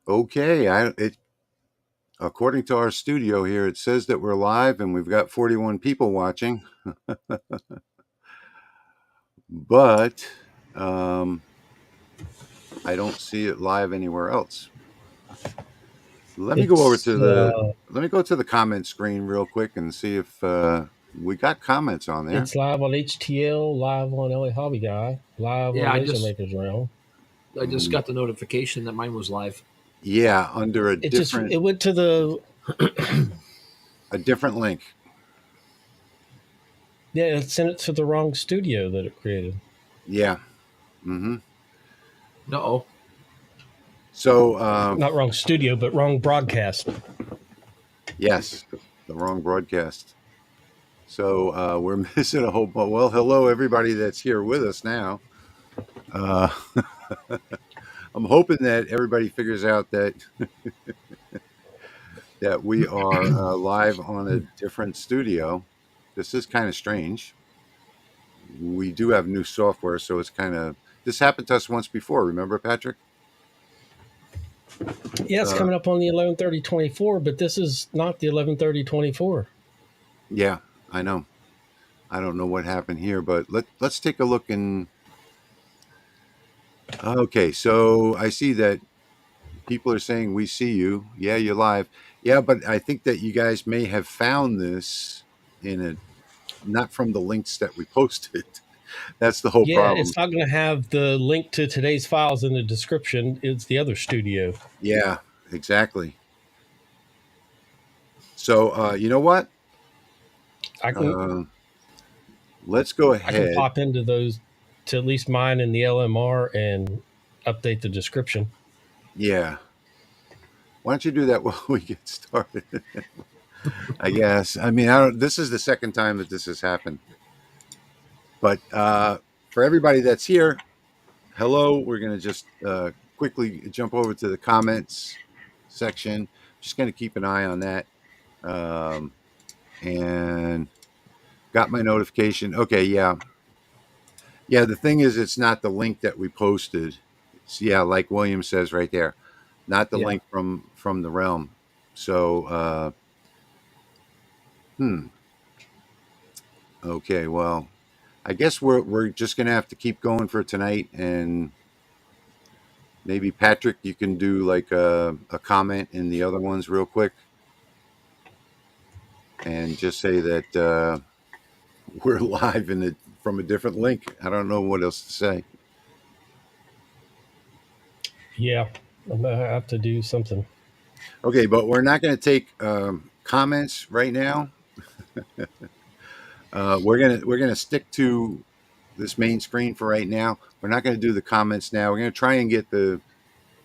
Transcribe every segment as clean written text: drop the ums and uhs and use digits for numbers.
Okay, according to our studio here, it says that we're live and we've got 41 people watching, but I don't see it live anywhere else. Let me go to the comment screen real quick and see if we got comments on there. It's live on HTL, live on LA Hobby Guy, live on Lasermaker's Realm. I just got the notification that mine was live. Yeah, under it went to the a different link. Yeah, it sent it to the wrong studio that it created. Yeah. Mm-hmm. Uh-oh. So not wrong studio, but wrong broadcast. Yes, the wrong broadcast. So we're missing a whole bunch. Well, hello everybody that's here with us now. I'm hoping that everybody figures out that that we are live on a different studio. This is kind of strange. We do have new software, so it's kind of... This happened to us once before. Remember, Patrick? Yeah, it's coming up on the 11/30/24, but this is not the 11/30/24. Yeah, I know. I don't know what happened here, but let's take a look. And okay, so I see that people are saying we see you. Yeah, you're live. Yeah, but I think that you guys may have found this not from the links that we posted. That's the whole problem. Yeah, it's not going to have the link to today's files in the description. It's the other studio. Yeah, exactly. So you know what? I can. Let's go ahead. I can pop into those, to at least mine in the LMR, and update the description. Yeah. Why don't you do that while we get started? I guess. I mean, this is the second time that this has happened. But for everybody that's here, hello. We're going to just quickly jump over to the comments section. Just going to keep an eye on that. And got my notification. Okay, yeah. Yeah, the thing is, it's not the link that we posted. It's, like William says right there, not the link from the realm. So, okay, well, I guess we're just going to have to keep going for tonight. And maybe, Patrick, you can do like a comment in the other ones real quick. And just say that we're live from a different link. I don't know what else to say. Yeah, I'm going to have to do something. Okay, but we're not going to take comments right now. We're gonna stick to this main screen for right now. We're not going to do the comments now. We're going to try and get the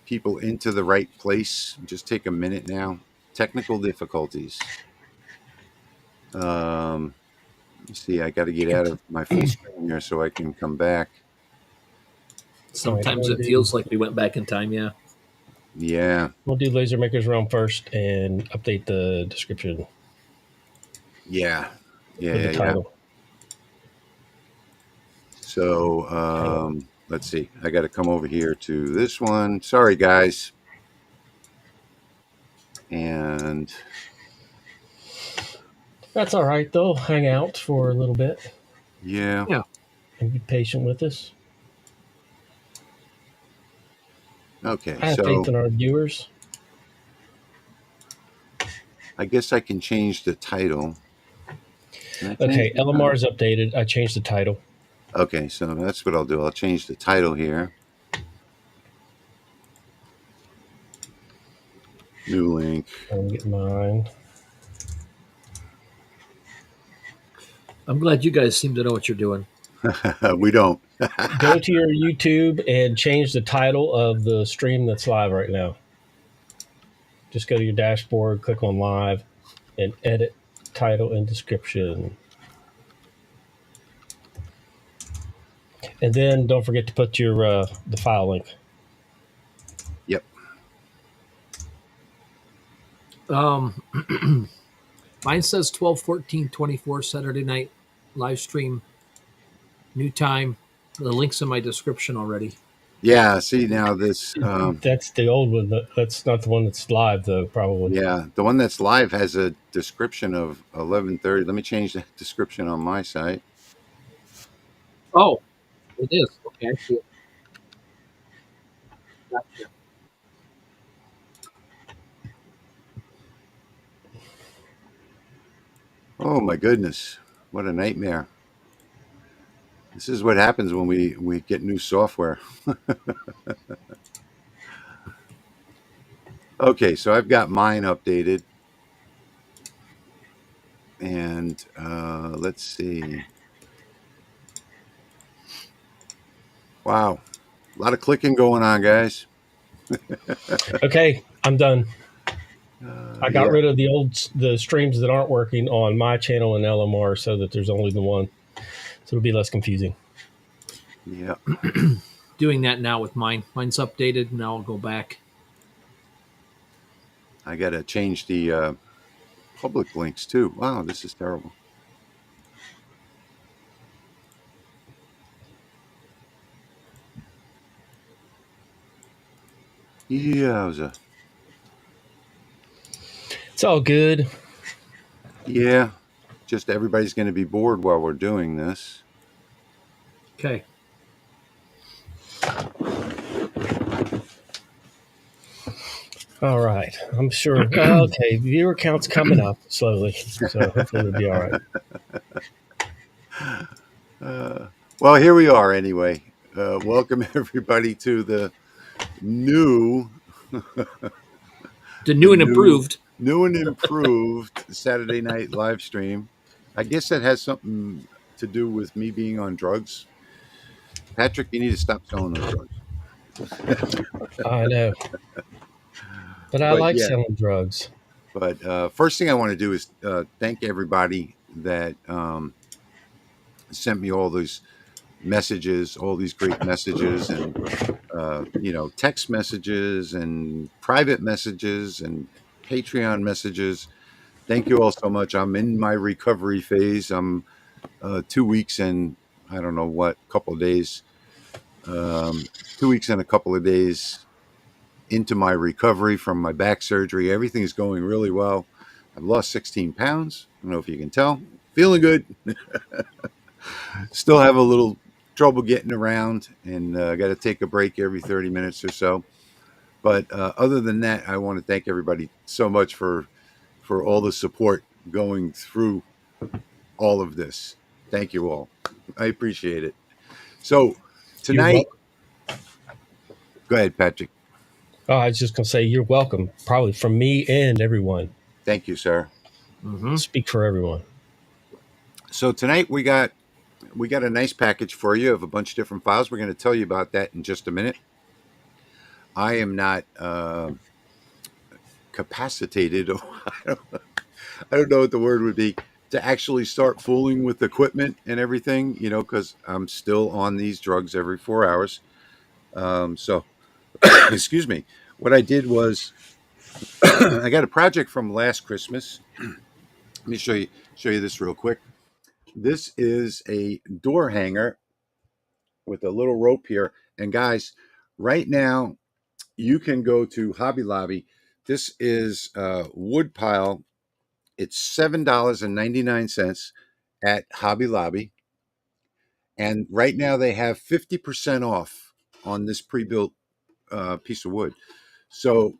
people into the right place. Just take a minute now. Technical difficulties. Let's see. I got to get out of my full screen here so I can come back. Sometimes it feels like we went back in time. Yeah. Yeah. We'll do Lasermaker's Realm first and update the description. Yeah. The title. So let's see. I got to come over here to this one. Sorry, guys. And that's all right. They'll hang out for a little bit. Yeah. And be patient with us. Okay. I have faith in our viewers. I guess I can change the title. Okay, LMR is updated. I changed the title. Okay, so that's what I'll do. I'll change the title here. New link. I'll get mine. I'm glad you guys seem to know what you're doing. We don't. Go to your YouTube and change the title of the stream that's live right now. Just go to your dashboard, click on live, and edit title and description. And then don't forget to put your the file link. Yep. Mine says 12/14/24 Saturday night live stream. New time. The link's in my description already. Yeah. See now this. That's the old one. That's not the one that's live though. Probably. Yeah, the one that's live has a description of 11:30. Let me change that description on my site. Oh, it is. Okay, I see it. Gotcha. Oh my goodness, what a nightmare! This is what happens when we get new software. Okay, so I've got mine updated, and let's see. Wow, a lot of clicking going on, guys. Okay, I'm done. I got Yeah, rid of the streams that aren't working on my channel and LMR, so that there's only the one, so it'll be less confusing. yeah. Doing that now with mine. Mine's updated. Now I'll go back. I got to change the public links too. Wow, this is terrible. Yeah, It's all good. yeah. Just everybody's going to be bored while we're doing this. Okay. All right. I'm sure. Okay, viewer count's coming up slowly, so hopefully it'll be all right. Well, here we are anyway. Welcome everybody to the new, The the new and improved. new and improved Saturday night live stream. I guess that has something to do with me being on drugs. Patrick, you need to stop selling those drugs. I know, but I But like yeah, selling drugs. but first thing I want to do is thank everybody that sent me all these messages, all these great messages, and text messages and private messages and Patreon messages. Thank you all so much. I'm in my recovery phase. I'm 2 weeks and I don't know what, couple of days, 2 weeks and a couple of days into my recovery from my back surgery. Everything's going really well. I've lost 16 pounds. I don't know if you can tell. Feeling good. Still have a little trouble getting around and got to take a break every 30 minutes or so. But other than that, I want to thank everybody so much for all the support going through all of this. Thank you all. I appreciate it. So You're tonight, welcome. go ahead, Patrick. Oh, I was just gonna say you're welcome, probably from me and everyone. Thank you, sir. Mm-hmm. Speak for everyone. So tonight we got a nice package for you of a bunch of different files. We're going to tell you about that in just a minute. I am not capacitated. I don't know what the word would be to actually start fooling with equipment and everything, because I'm still on these drugs every 4 hours. So, excuse me. What I did was I got a project from last Christmas. Let me show you this real quick. This is a door hanger with a little rope here. And guys, right now you can go to Hobby Lobby. This is wood pile. It's $7.99 at Hobby Lobby. And right now they have 50% off on this pre-built piece of wood. So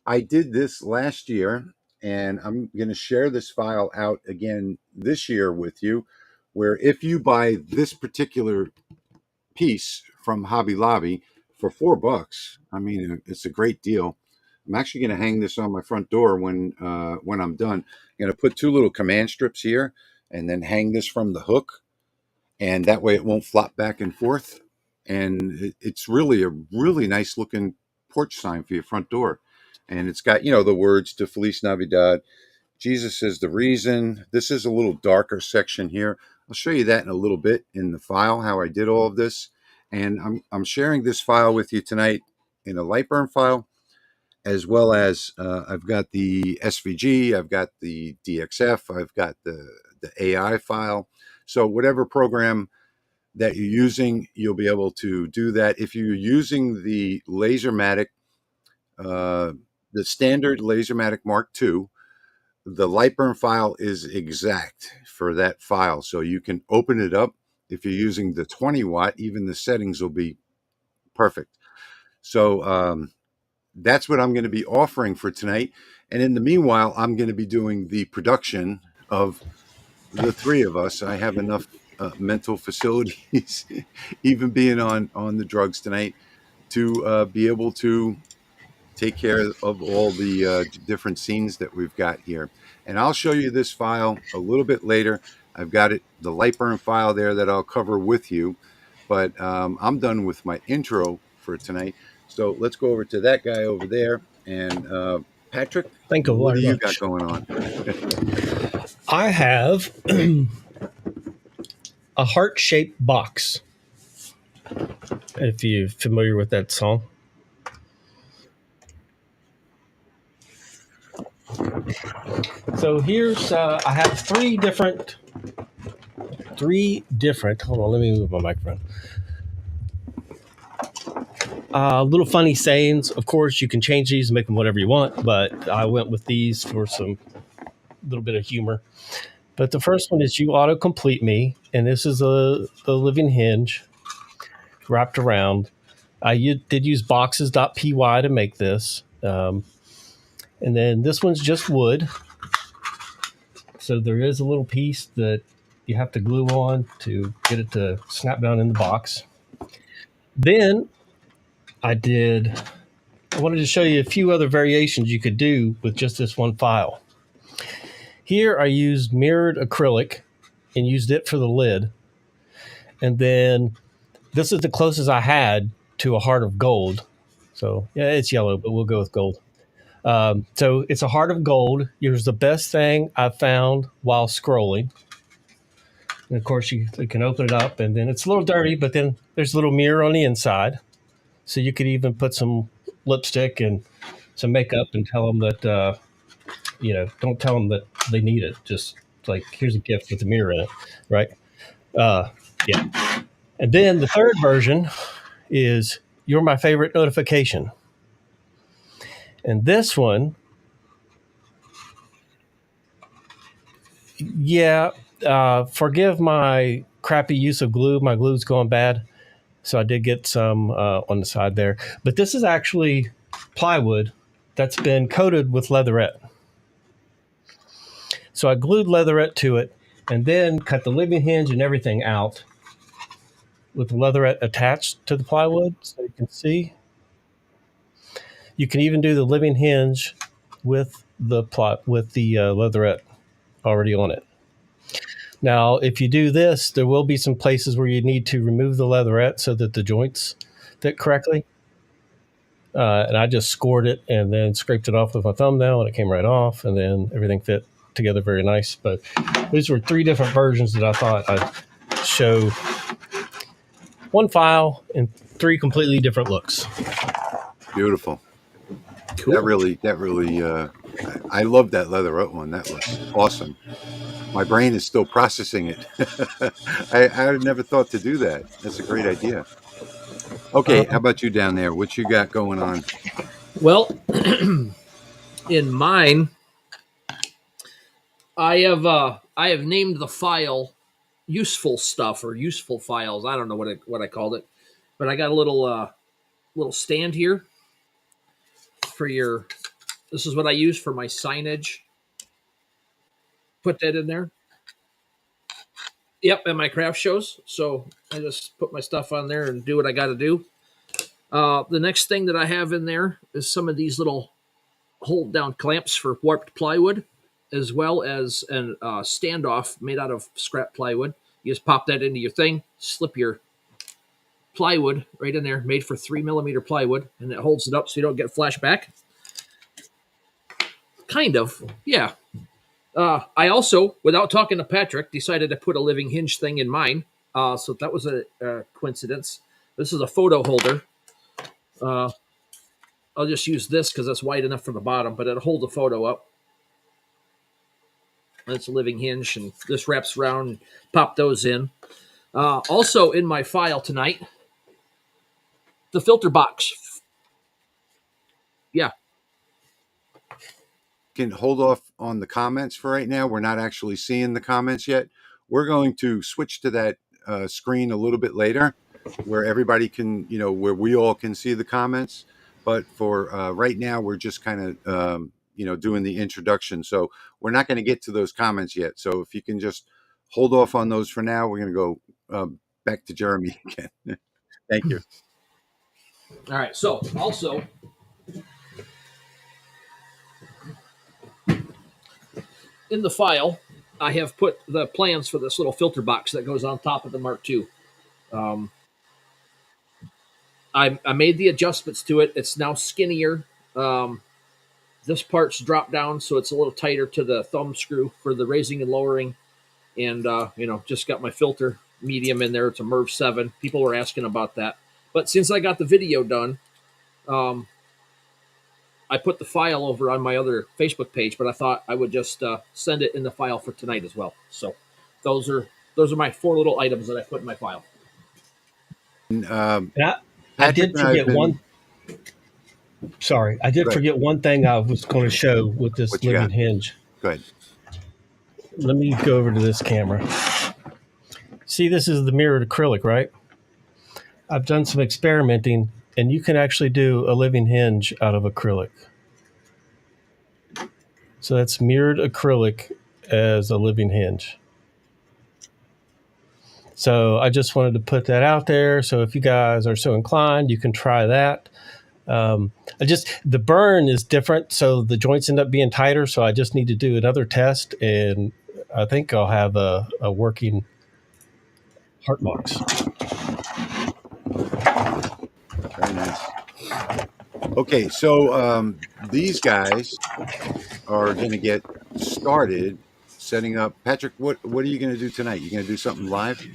I did this last year, and I'm going to share this file out again this year with you, where if you buy this particular piece from Hobby Lobby for $4, I mean, it's a great deal. I'm actually going to hang this on my front door when I'm done. I'm going to put two little command strips here, and then hang this from the hook, and that way it won't flop back and forth. And it's really a really nice looking porch sign for your front door. And it's got, the words to Feliz Navidad. Jesus is the reason. This is a little darker section here. I'll show you that in a little bit in the file, how I did all of this. And I'm sharing this file with you tonight in a Lightburn file, as well as I've got the SVG, I've got the DXF, I've got the AI file. So whatever program that you're using, you'll be able to do that. If you're using the Lasermatic, the standard Lasermatic Mark II, the Lightburn file is exact for that file. So you can open it up. If you're using the 20 watt, even the settings will be perfect. So that's what I'm going to be offering for tonight. And in the meanwhile, I'm going to be doing the production of the three of us. I have enough mental facilities, even being on the drugs tonight, to be able to take care of all the different scenes that we've got here. And I'll show you this file a little bit later. I've got it, the Lightburn file there that I'll cover with you. But I'm done with my intro for tonight. So let's go over to that guy over there. And Patrick, Thank you what do very you got much. going on? I have a heart-shaped box. If you're familiar with that song. So here's I have three different. Hold on, let me move my microphone. Little funny sayings. Of course, you can change these and make them whatever you want, but I went with these for some little bit of humor. But the first one is "You auto-complete me," and this is a living hinge wrapped around. I did use boxes.py to make this. And then this one's just wood. So there is a little piece that you have to glue on to get it to snap down in the box. Then I wanted to show you a few other variations you could do with just this one file. Here I used mirrored acrylic and used it for the lid. And then this is the closest I had to a heart of gold. So yeah, it's yellow, but we'll go with gold. So it's a heart of gold. Here's the best thing I found while scrolling. And of course, you can open it up, and then it's a little dirty, but then there's a little mirror on the inside. So you could even put some lipstick and some makeup and tell them that, don't tell them that they need it. Just like, here's a gift with a mirror in it, right? Yeah. And then the third version is "You're my favorite notification." And this one, yeah, forgive my crappy use of glue. My glue's going bad. So I did get some on the side there. But this is actually plywood that's been coated with leatherette. So I glued leatherette to it and then cut the living hinge and everything out with the leatherette attached to the plywood. So you can see. You can even do the living hinge with the leatherette already on it. Now, if you do this, there will be some places where you need to remove the leatherette so that the joints fit correctly. And I just scored it and then scraped it off with my thumbnail, and it came right off, and then everything fit together very nice. But these were three different versions that I thought I'd show. One file in three completely different looks. Beautiful. Cool. That really, I love that leatherette one. That was awesome. My brain is still processing it. I never thought to do that. That's a great idea. Okay, how about you down there? What you got going on? Well, in mine, I have named the file "useful stuff" or "useful files." I don't know what I called it, but I got a little stand here for your. This is what I use for my signage. Put that in there. Yep, and my craft shows. So I just put my stuff on there and do what I got to do. The next thing that I have in there is some of these little hold down clamps for warped plywood, as well as a standoff made out of scrap plywood. You just pop that into your thing, slip your plywood right in there, made for 3mm plywood, and it holds it up so you don't get flashback. Kind of, yeah. I also, without talking to Patrick, decided to put a living hinge thing in mine. So that was a coincidence. This is a photo holder. I'll just use this because it's wide enough for the bottom, but it'll hold the photo up. That's a living hinge, and this wraps around. Pop those in. Also in my file tonight, the filter box. Yeah. Can hold off on the comments for right now. We're not actually seeing the comments yet. We're going to switch to that screen a little bit later where everybody can, where we all can see the comments. But for right now, we're just kind of, doing the introduction. So we're not going to get to those comments yet. So if you can just hold off on those for now, we're going to go back to Jeremy again. Thank you. All right. So also, in the file, I have put the plans for this little filter box that goes on top of the Mark II. I made the adjustments to it. It's now skinnier. This part's dropped down, so it's a little tighter to the thumb screw for the raising and lowering. And, just got my filter medium in there. It's a MERV 7. People were asking about that. But since I got the video done, I put the file over on my other Facebook page, but I thought I would just send it in the file for tonight as well. So those are my 4 little items that I put in my file. And, I did forget one. Sorry, I did forget one thing I was going to show with this living hinge. Go ahead. Let me go over to this camera. See, this is the mirrored acrylic, right? I've done some experimenting, and you can actually do a living hinge out of acrylic. So that's mirrored acrylic as a living hinge. So I just wanted to put that out there. So if you guys are so inclined, you can try that. The burn is different, so the joints end up being tighter. So I just need to do another test, and I think I'll have a working heart box. Very nice. Okay, so these guys are going to get started setting up. Patrick, what are you going to do tonight? You going to do something live?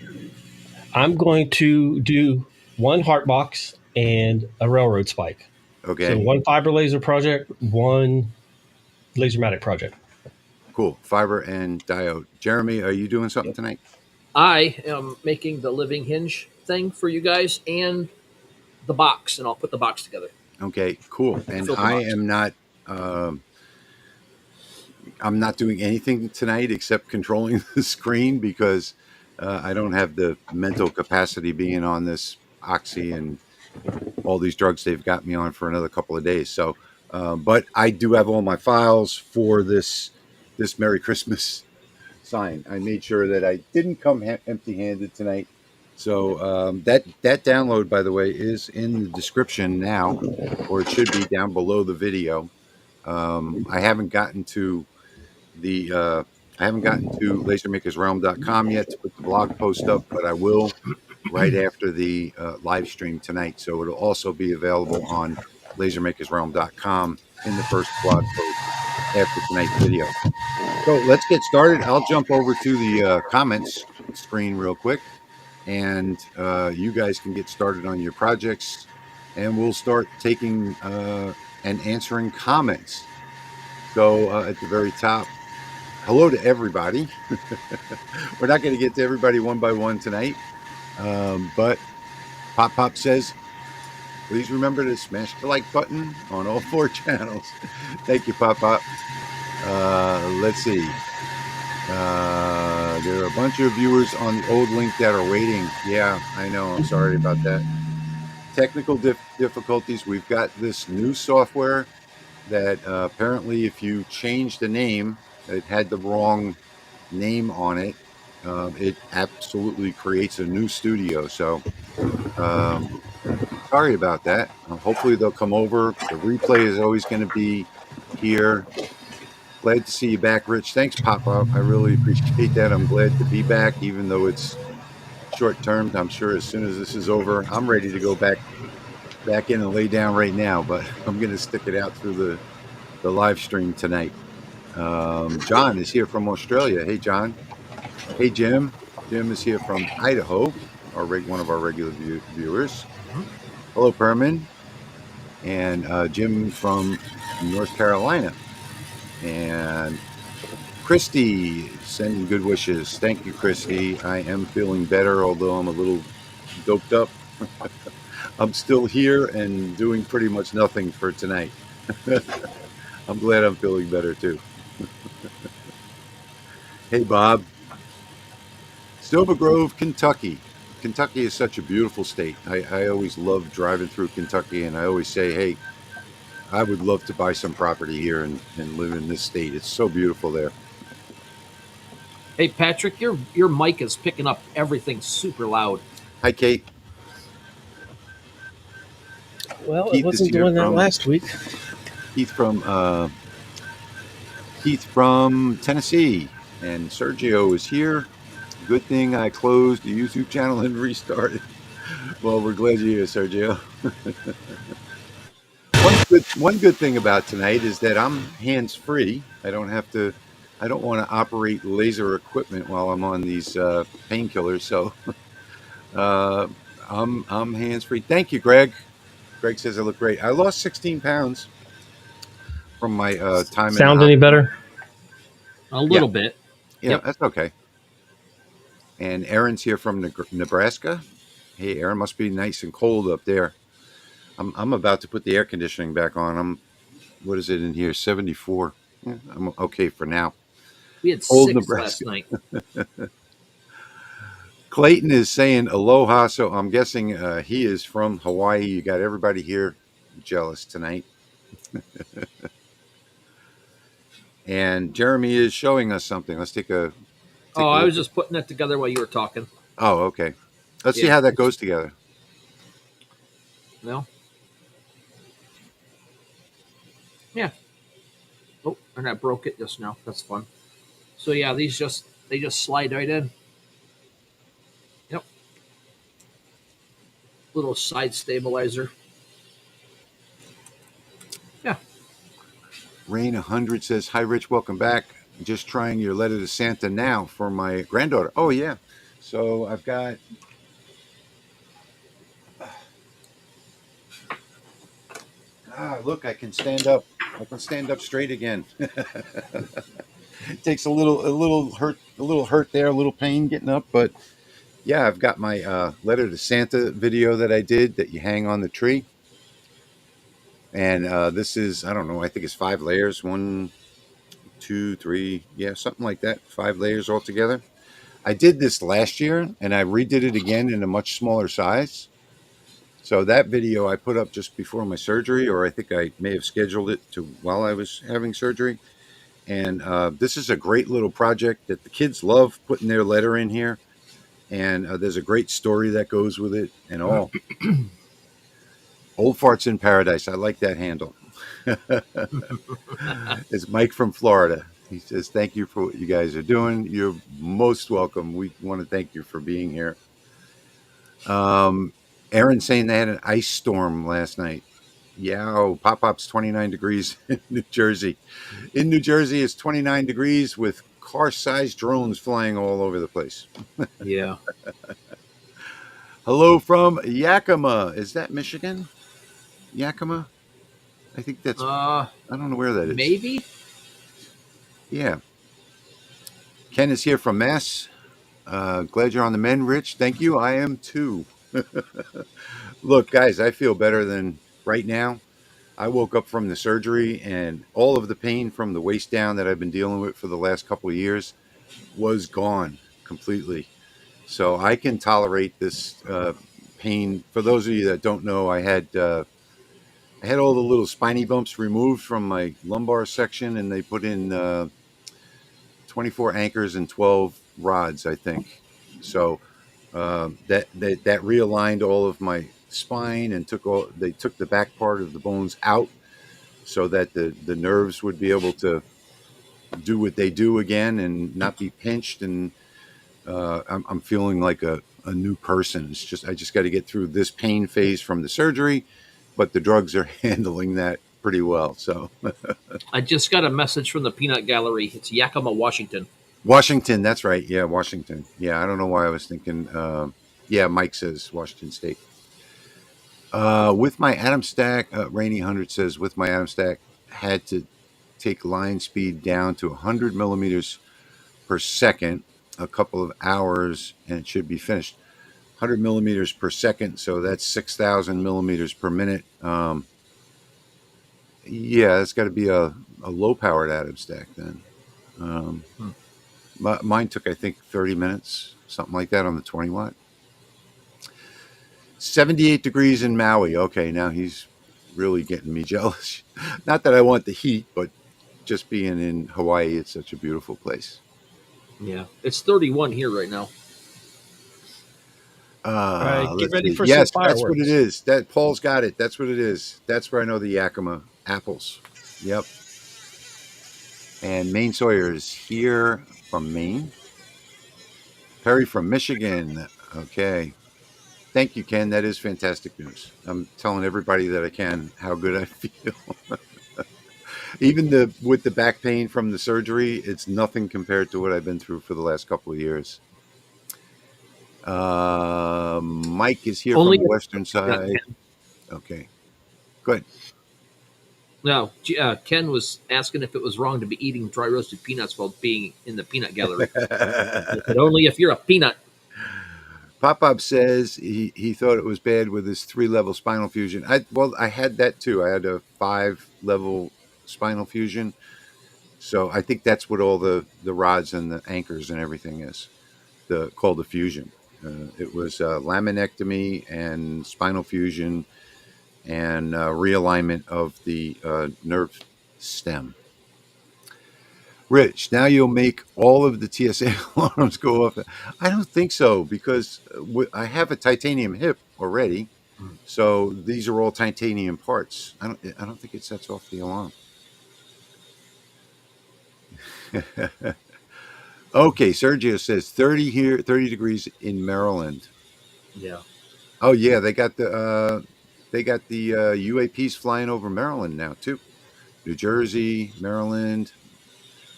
I'm going to do one heart box and a railroad spike. Okay. So one fiber laser project, one lasermatic project. Cool. Fiber and diode. Jeremy, are you doing something tonight? I am making the living hinge thing for you guys and the box, and I'll put the box together. Okay, cool. And I am not. I'm not doing anything tonight except controlling the screen because I don't have the mental capacity being on this oxy and all these drugs they've got me on for another couple of days. So, but I do have all my files for this Merry Christmas sign. I made sure that I didn't come empty-handed tonight. So that download, by the way, is in the description now, or it should be down below the video. I haven't gotten to lasermakersrealm.com yet to put the blog post up, but I will right after the live stream tonight. So it'll also be available on lasermakersrealm.com in the first blog post after tonight's video. So let's get started. I'll jump over to the comments screen real quick, and you guys can get started on your projects, and we'll start taking and answering comments. So at the very top, hello to everybody. We're not going to get to everybody one by one tonight, but Pop says, please remember to smash the like button on all 4 channels. Thank you, Pop. Let's see. There are a bunch of viewers on the old link that are waiting. Yeah, I know. I'm sorry about that. Technical difficulties. We've got this new software that apparently if you change the name, it had the wrong name on it. It absolutely creates a new studio. So sorry about that. Hopefully they'll come over. The replay is always going to be here. Glad to see you back, Rich. Thanks, Pop-Up. I really appreciate that. I'm glad to be back, even though it's short term. I'm sure as soon as this is over, I'm ready to go back in and lay down right now, but I'm going to stick it out through the live stream tonight. John is here from Australia. Hey, John. Hey, Jim. Jim is here from Idaho, one of our regular viewers. Hello, Perman. And Jim from North Carolina. And Christy sending good wishes. Thank you, Christy. I am feeling better, although I'm a little doped up. I'm still here and doing pretty much nothing for tonight. I'm glad I'm feeling better too. Hey, Bob. Silver Grove, Kentucky. Kentucky is such a beautiful state. I always love driving through Kentucky, and I always say, hey, I would love to buy some property here and live in this state. It's so beautiful there. Hey, Patrick, your mic is picking up everything super loud. Hi, Kate. Well, it Keith is wasn't here doing that from last week. Keith from Keith from Tennessee, and Sergio is here. Good thing I closed the YouTube channel and restarted. Well, we're glad you're here, Sergio. One good thing about tonight is that I'm hands free. I don't have to. I don't want to operate laser equipment while I'm on these painkillers. So uh, I'm hands free. Thank you, Greg. Greg says I look great. I lost 16 pounds from my time in the Sound any hospital. better? A Yeah, little bit. yeah, Yep. that's okay. And Aaron's here from Nebraska. Hey, Aaron, must be nice and cold up there. I'm about to put the air conditioning back on. What is it in here? 74. Yeah, I'm okay for now. We had Cold 6 last Nebraska. night. Clayton is saying aloha, so I'm guessing he is from Hawaii. You got everybody here jealous tonight. And Jeremy is showing us something. Let's take a Oh, I look was at. just putting it together while you were talking. Oh, okay. Let's see Yeah. how that goes together. Well, yeah. Oh, and I broke it just now. That's fun. So yeah, they just slide right in. Yep. Little side stabilizer. Yeah. Rain 100 says, "Hi, Rich. Welcome back. Just trying your letter to Santa now for my granddaughter." Oh, yeah. So I've got. Look, I can stand up. I can stand up straight again. It takes a little hurt there, a little pain getting up, but yeah, I've got my letter to Santa video that I did that you hang on the tree, and this is I don't know, I think it's 5 layers, 1, 2, 3, yeah, something like that, 5 layers altogether. I did this last year, and I redid it again in a much smaller size. So that video I put up just before my surgery, or I think I may have scheduled it to while I was having surgery. And this is a great little project that the kids love putting their letter in here. And there's a great story that goes with it and all. Old Farts in Paradise. I like that handle. It's Mike from Florida. He says, "Thank you for what you guys are doing. You're most welcome. We want to thank you for being here." Um, Aaron saying they had an ice storm last night. Yeah, Pop Pop's 29 degrees in New Jersey. In New Jersey, it's 29 degrees with car-sized drones flying all over the place. Yeah. Hello from Yakima. Is that Michigan? Yakima? I think that's, Uh, I don't know where that is. maybe. Yeah. Ken is here from Mass. Glad you're on the mend, Rich. Thank you. I am too. Look, guys, I feel better than right now. I woke up from the surgery and all of the pain from the waist down that I've been dealing with for the last couple of years was gone completely. So I can tolerate this pain. For those of you that don't know, I had all the little spiny bumps removed from my lumbar section, and they put in 24 anchors and 12 rods, I think. So that realigned all of my spine and they took the back part of the bones out so that the nerves would be able to do what they do again and not be pinched. And I'm feeling like a new person. It's just I just got to get through this pain phase from the surgery, but the drugs are handling that pretty well. So I just got a message from the Peanut Gallery. It's Yakima, Washington. Washington, that's right. Yeah, Washington. Yeah, I don't know why I was thinking. Yeah, Mike says Washington State. With my Adam stack, Rainy 100 says with my Adam stack had to take line speed down to 100 millimeters per second, a couple of hours, and it should be finished. 100 millimeters per second, so that's 6,000 millimeters per minute. Yeah, it's got to be a low-powered atom stack then. Mine took, I think, 30 minutes, something like that on the 20 watt. 78 degrees in Maui. Okay, now he's really getting me jealous. Not that I want the heat, but just being in Hawaii, it's such a beautiful place. Yeah, it's 31 here right now. All right, get Let's ready see. for Yes, some that's what it fireworks. is. That Paul's got it. That's what it is. That's where I know the Yakima apples. Yep. And Maine Sawyer is here from Maine. Perry from Michigan. Okay. Thank you, Ken. That is fantastic news. I'm telling everybody that I can how good I feel. Even with the back pain from the surgery, it's nothing compared to what I've been through for the last couple of years. Mike is here Only from the western side. Ken. Okay. Good. No, Ken was asking if it was wrong to be eating dry roasted peanuts while being in the peanut gallery. But only if you're a peanut. Pop says he thought it was bad with his 3-level spinal fusion. I had that too. I had a 5-level spinal fusion. So I think that's what all the rods and the anchors and everything is. Called a fusion. It was laminectomy and spinal fusion and realignment of the nerve stem. Rich, now you'll make all of the TSA alarms go off. I don't think so because I have a titanium hip already, so these are all titanium parts. I don't think it sets off the alarm. Okay, Sergio says 30 here, 30 degrees in Maryland. Yeah. Oh yeah, they got the UAPs flying over Maryland now too. New Jersey, Maryland,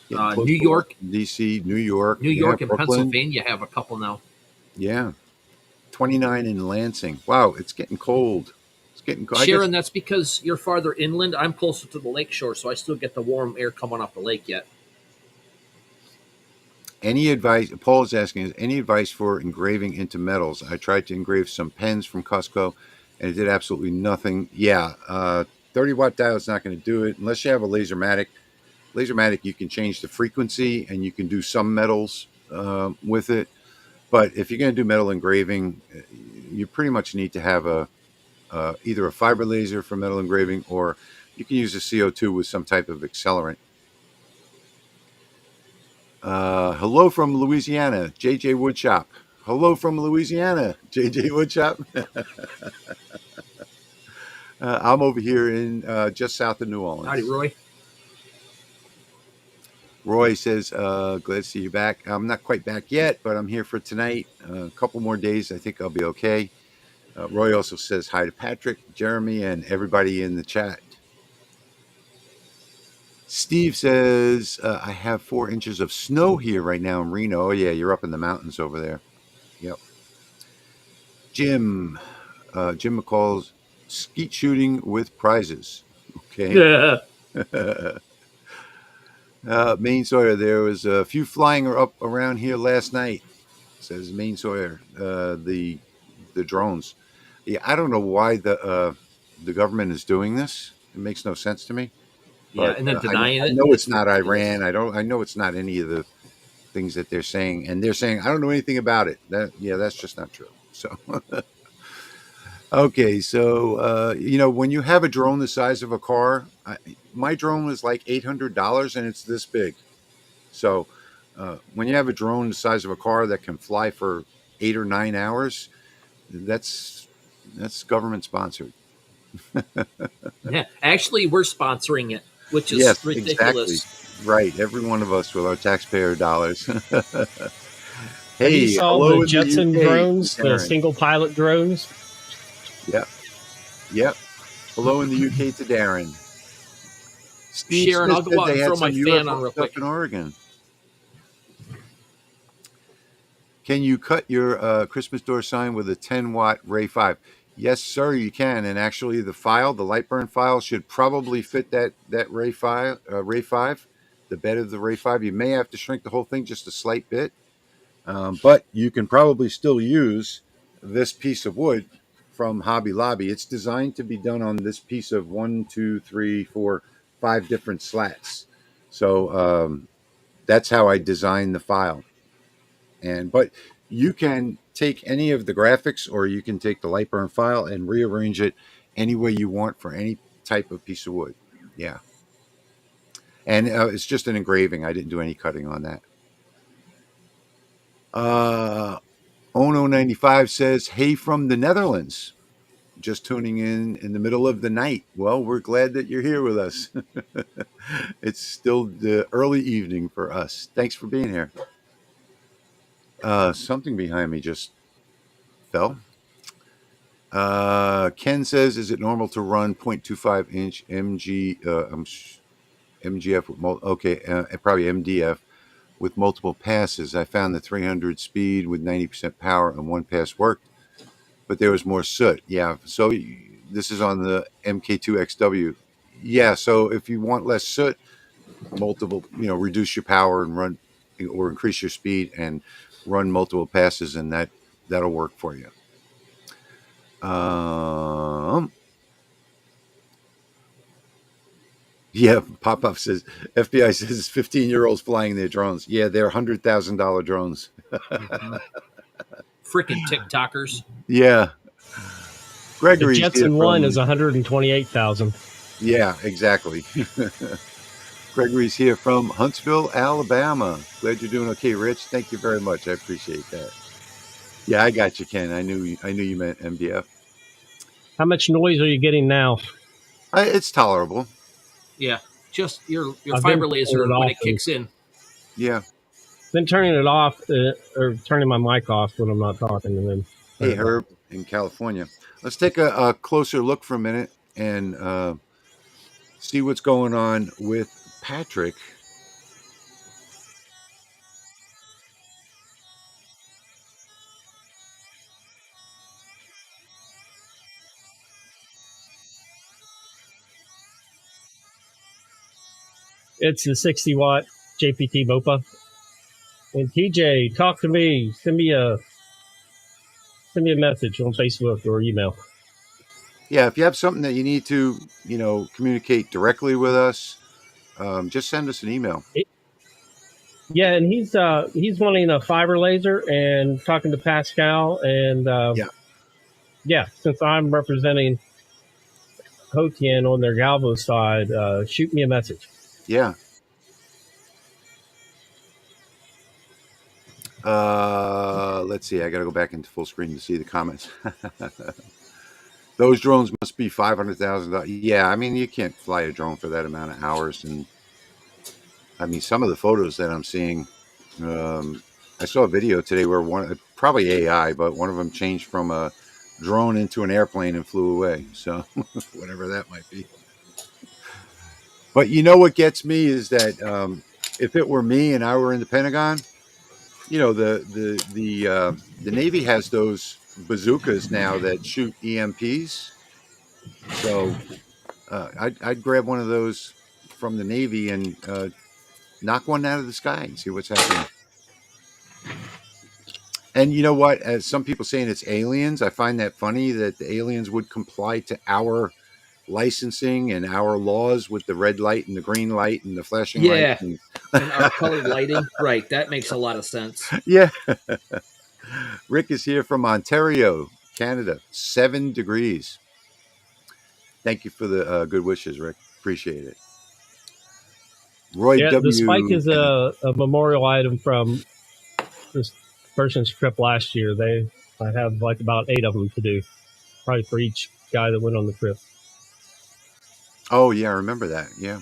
New York, DC, New York, and Brooklyn. Pennsylvania have a couple now. Yeah, 29 in Lansing. Wow, it's getting cold. It's getting cold. Sharon, that's because you're farther inland. I'm closer to the lake shore, so I still get the warm air coming off the lake yet. Any advice? Paul is asking, is any advice for engraving into metals? I tried to engrave some pens from Costco, and it did absolutely nothing. Yeah, 30-watt dial is not going to do it unless you have a Lasermatic. Lasermatic, you can change the frequency, and you can do some metals with it. But if you're going to do metal engraving, you pretty much need to have either a fiber laser for metal engraving, or you can use a CO2 with some type of accelerant. Hello from Louisiana, JJ Woodshop. Hello from Louisiana, JJ Woodshop. I'm over here in just south of New Orleans. Howdy, Roy. Roy says, glad to see you back. I'm not quite back yet, but I'm here for tonight. A couple more days, I think I'll be okay. Roy also says hi to Patrick, Jeremy, and everybody in the chat. Steve says, I have 4 inches of snow here right now in Reno. Oh, yeah, you're up in the mountains over there. Yep. Jim McCall's skeet shooting with prizes. Okay. Yeah. Maine Sawyer, there was a few flying up around here last night, says Maine Sawyer. The drones. Yeah, I don't know why the government is doing this. It makes no sense to me. Yeah, But, and then denying it. I know it's not Iran. I know it's not any of the things that they're saying, and they're saying I don't know anything about it. That's just not true. So, okay, so when you have a drone the size of a car, my drone was like $800, and it's this big. So, when you have a drone the size of a car that can fly for 8 or 9 hours, that's government sponsored. Yeah, actually, we're sponsoring it, which is ridiculous. Exactly. Right. Every one of us with our taxpayer dollars. Have you saw the Jetson drones, the Darren. single pilot drones? Yep. Hello in the UK to Darren. Steve Sharon, Smith I'll go out and throw my fan on real quick. in Oregon. Can you cut your Christmas door sign with a 10-watt Ray 5? Yes, sir, you can. And actually, the file, the Lightburn file, should probably fit that Ray file, Ray 5, the bed of the Ray 5. You may have to shrink the whole thing just a slight bit, but you can probably still use this piece of wood from Hobby Lobby. It's designed to be done on this piece of 1, 2, 3, 4, 5 different slats. So that's how I designed the file. But you can take any of the graphics, or you can take the Lightburn file and rearrange it any way you want for any type of piece of wood. Yeah, and it's just an engraving. I didn't do any cutting on that. Ono95 says, "Hey from the Netherlands, just tuning in the middle of the night." Well, we're glad that you're here with us. It's still the early evening for us. Thanks for being here. Something behind me just fell. Ken says, "Is it normal to run 0.25 inch MGF with probably MDF with multiple passes? I found the 300 speed with 90% power and one pass worked, but there was more soot." Yeah, so this is on the MK2XW. Yeah, so if you want less soot, reduce your power and run, or increase your speed and run multiple passes, and that'll work for you. Yeah, Pop Up says, FBI says 15-year-olds flying their drones. Yeah, they're $100,000 drones. Freaking TikTokers. Yeah. The Gregory's here Jetson One is from. 128,000. Yeah, exactly. Gregory's here from Huntsville, Alabama. Glad you're doing okay, Rich. Thank you very much. I appreciate that. Yeah, I got you, Ken. I knew you meant MDF. How much noise are you getting now? It's tolerable. Yeah, just your I've fiber been laser when it kicks in. Yeah. Been turning it off or turning my mic off when I'm not talking, and then. Hey, Herb in California. Let's take a closer look for a minute and see what's going on with Patrick. It's the 60-watt JPT MOPA. And TJ, talk to me. Send me a message on Facebook or email. Yeah, if you have something that you need to, communicate directly with us, just send us an email. Yeah, and he's wanting a fiber laser and talking to Pascal, and yeah, since I'm representing Hotian on their Galvo side, shoot me a message. Yeah. Let's see. I got to go back into full screen to see the comments. Those drones must be $500,000. Yeah, I mean, you can't fly a drone for that amount of hours. And I mean, some of the photos that I'm seeing, I saw a video today where probably AI, but one of them changed from a drone into an airplane and flew away. So whatever that might be. But what gets me is that if it were me and I were in the Pentagon, the Navy has those bazookas now that shoot EMPs. So I'd grab one of those from the Navy and knock one out of the sky and see what's happening. And you know what? As some people saying it's aliens, I find that funny that the aliens would comply to our licensing and our laws with the red light and the green light and the flashing light. And our colored lighting. Right, that makes a lot of sense. Yeah. Rick is here from Ontario, Canada. 7 degrees. Thank you for the good wishes, Rick. Appreciate it. Roy Yeah, W. the spike is a memorial item from this person's trip last year. I have like about 8 of them to do, probably for each guy that went on the trip. Oh, yeah, I remember that. Yeah.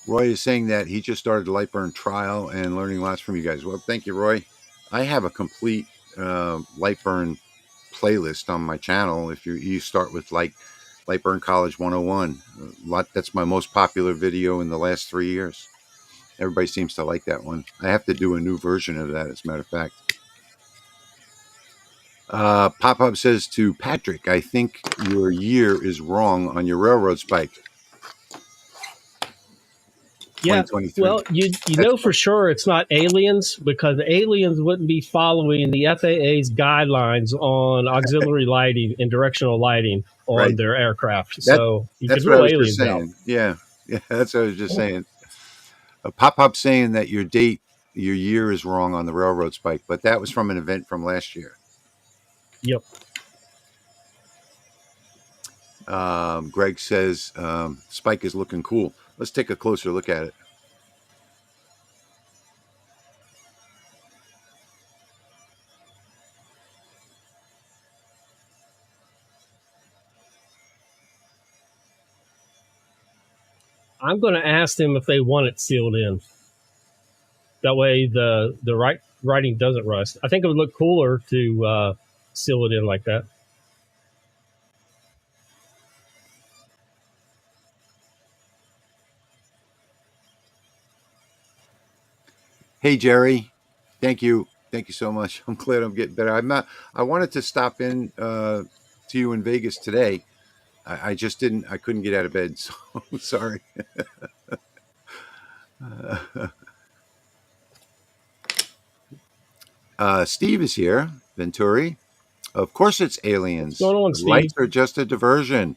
Roy is saying that he just started the Lightburn trial and learning lots from you guys. Well, thank you, Roy. I have a complete Lightburn playlist on my channel. If you start with Lightburn College 101, that's my most popular video in the last 3 years. Everybody seems to like that one. I have to do a new version of that, as a matter of fact. Pop-up says to Patrick, I think your year is wrong on your railroad spike. Yeah. 2023. Well, you That's know for sure it's not aliens because aliens wouldn't be following the FAA's guidelines on auxiliary lighting and directional lighting on right. their aircraft. That So you could that's what I rule was just aliens out. saying. Yeah, yeah, that's what I was just saying. Pop-up saying that your year is wrong on the railroad spike, but that was from an event from last year. Yep. Greg says spike is looking cool. Let's take a closer look at it. I'm going to ask them if they want it sealed in. That way the writing doesn't rust. I think it would look cooler to seal it in like that. Hey Jerry, thank you so much. I'm glad I'm getting better. I wanted to stop in to you in Vegas today. I just didn't. I couldn't get out of bed. So sorry. Steve is here. Venturi. Of course, it's What's aliens. going on, The Steve? lights are just a diversion.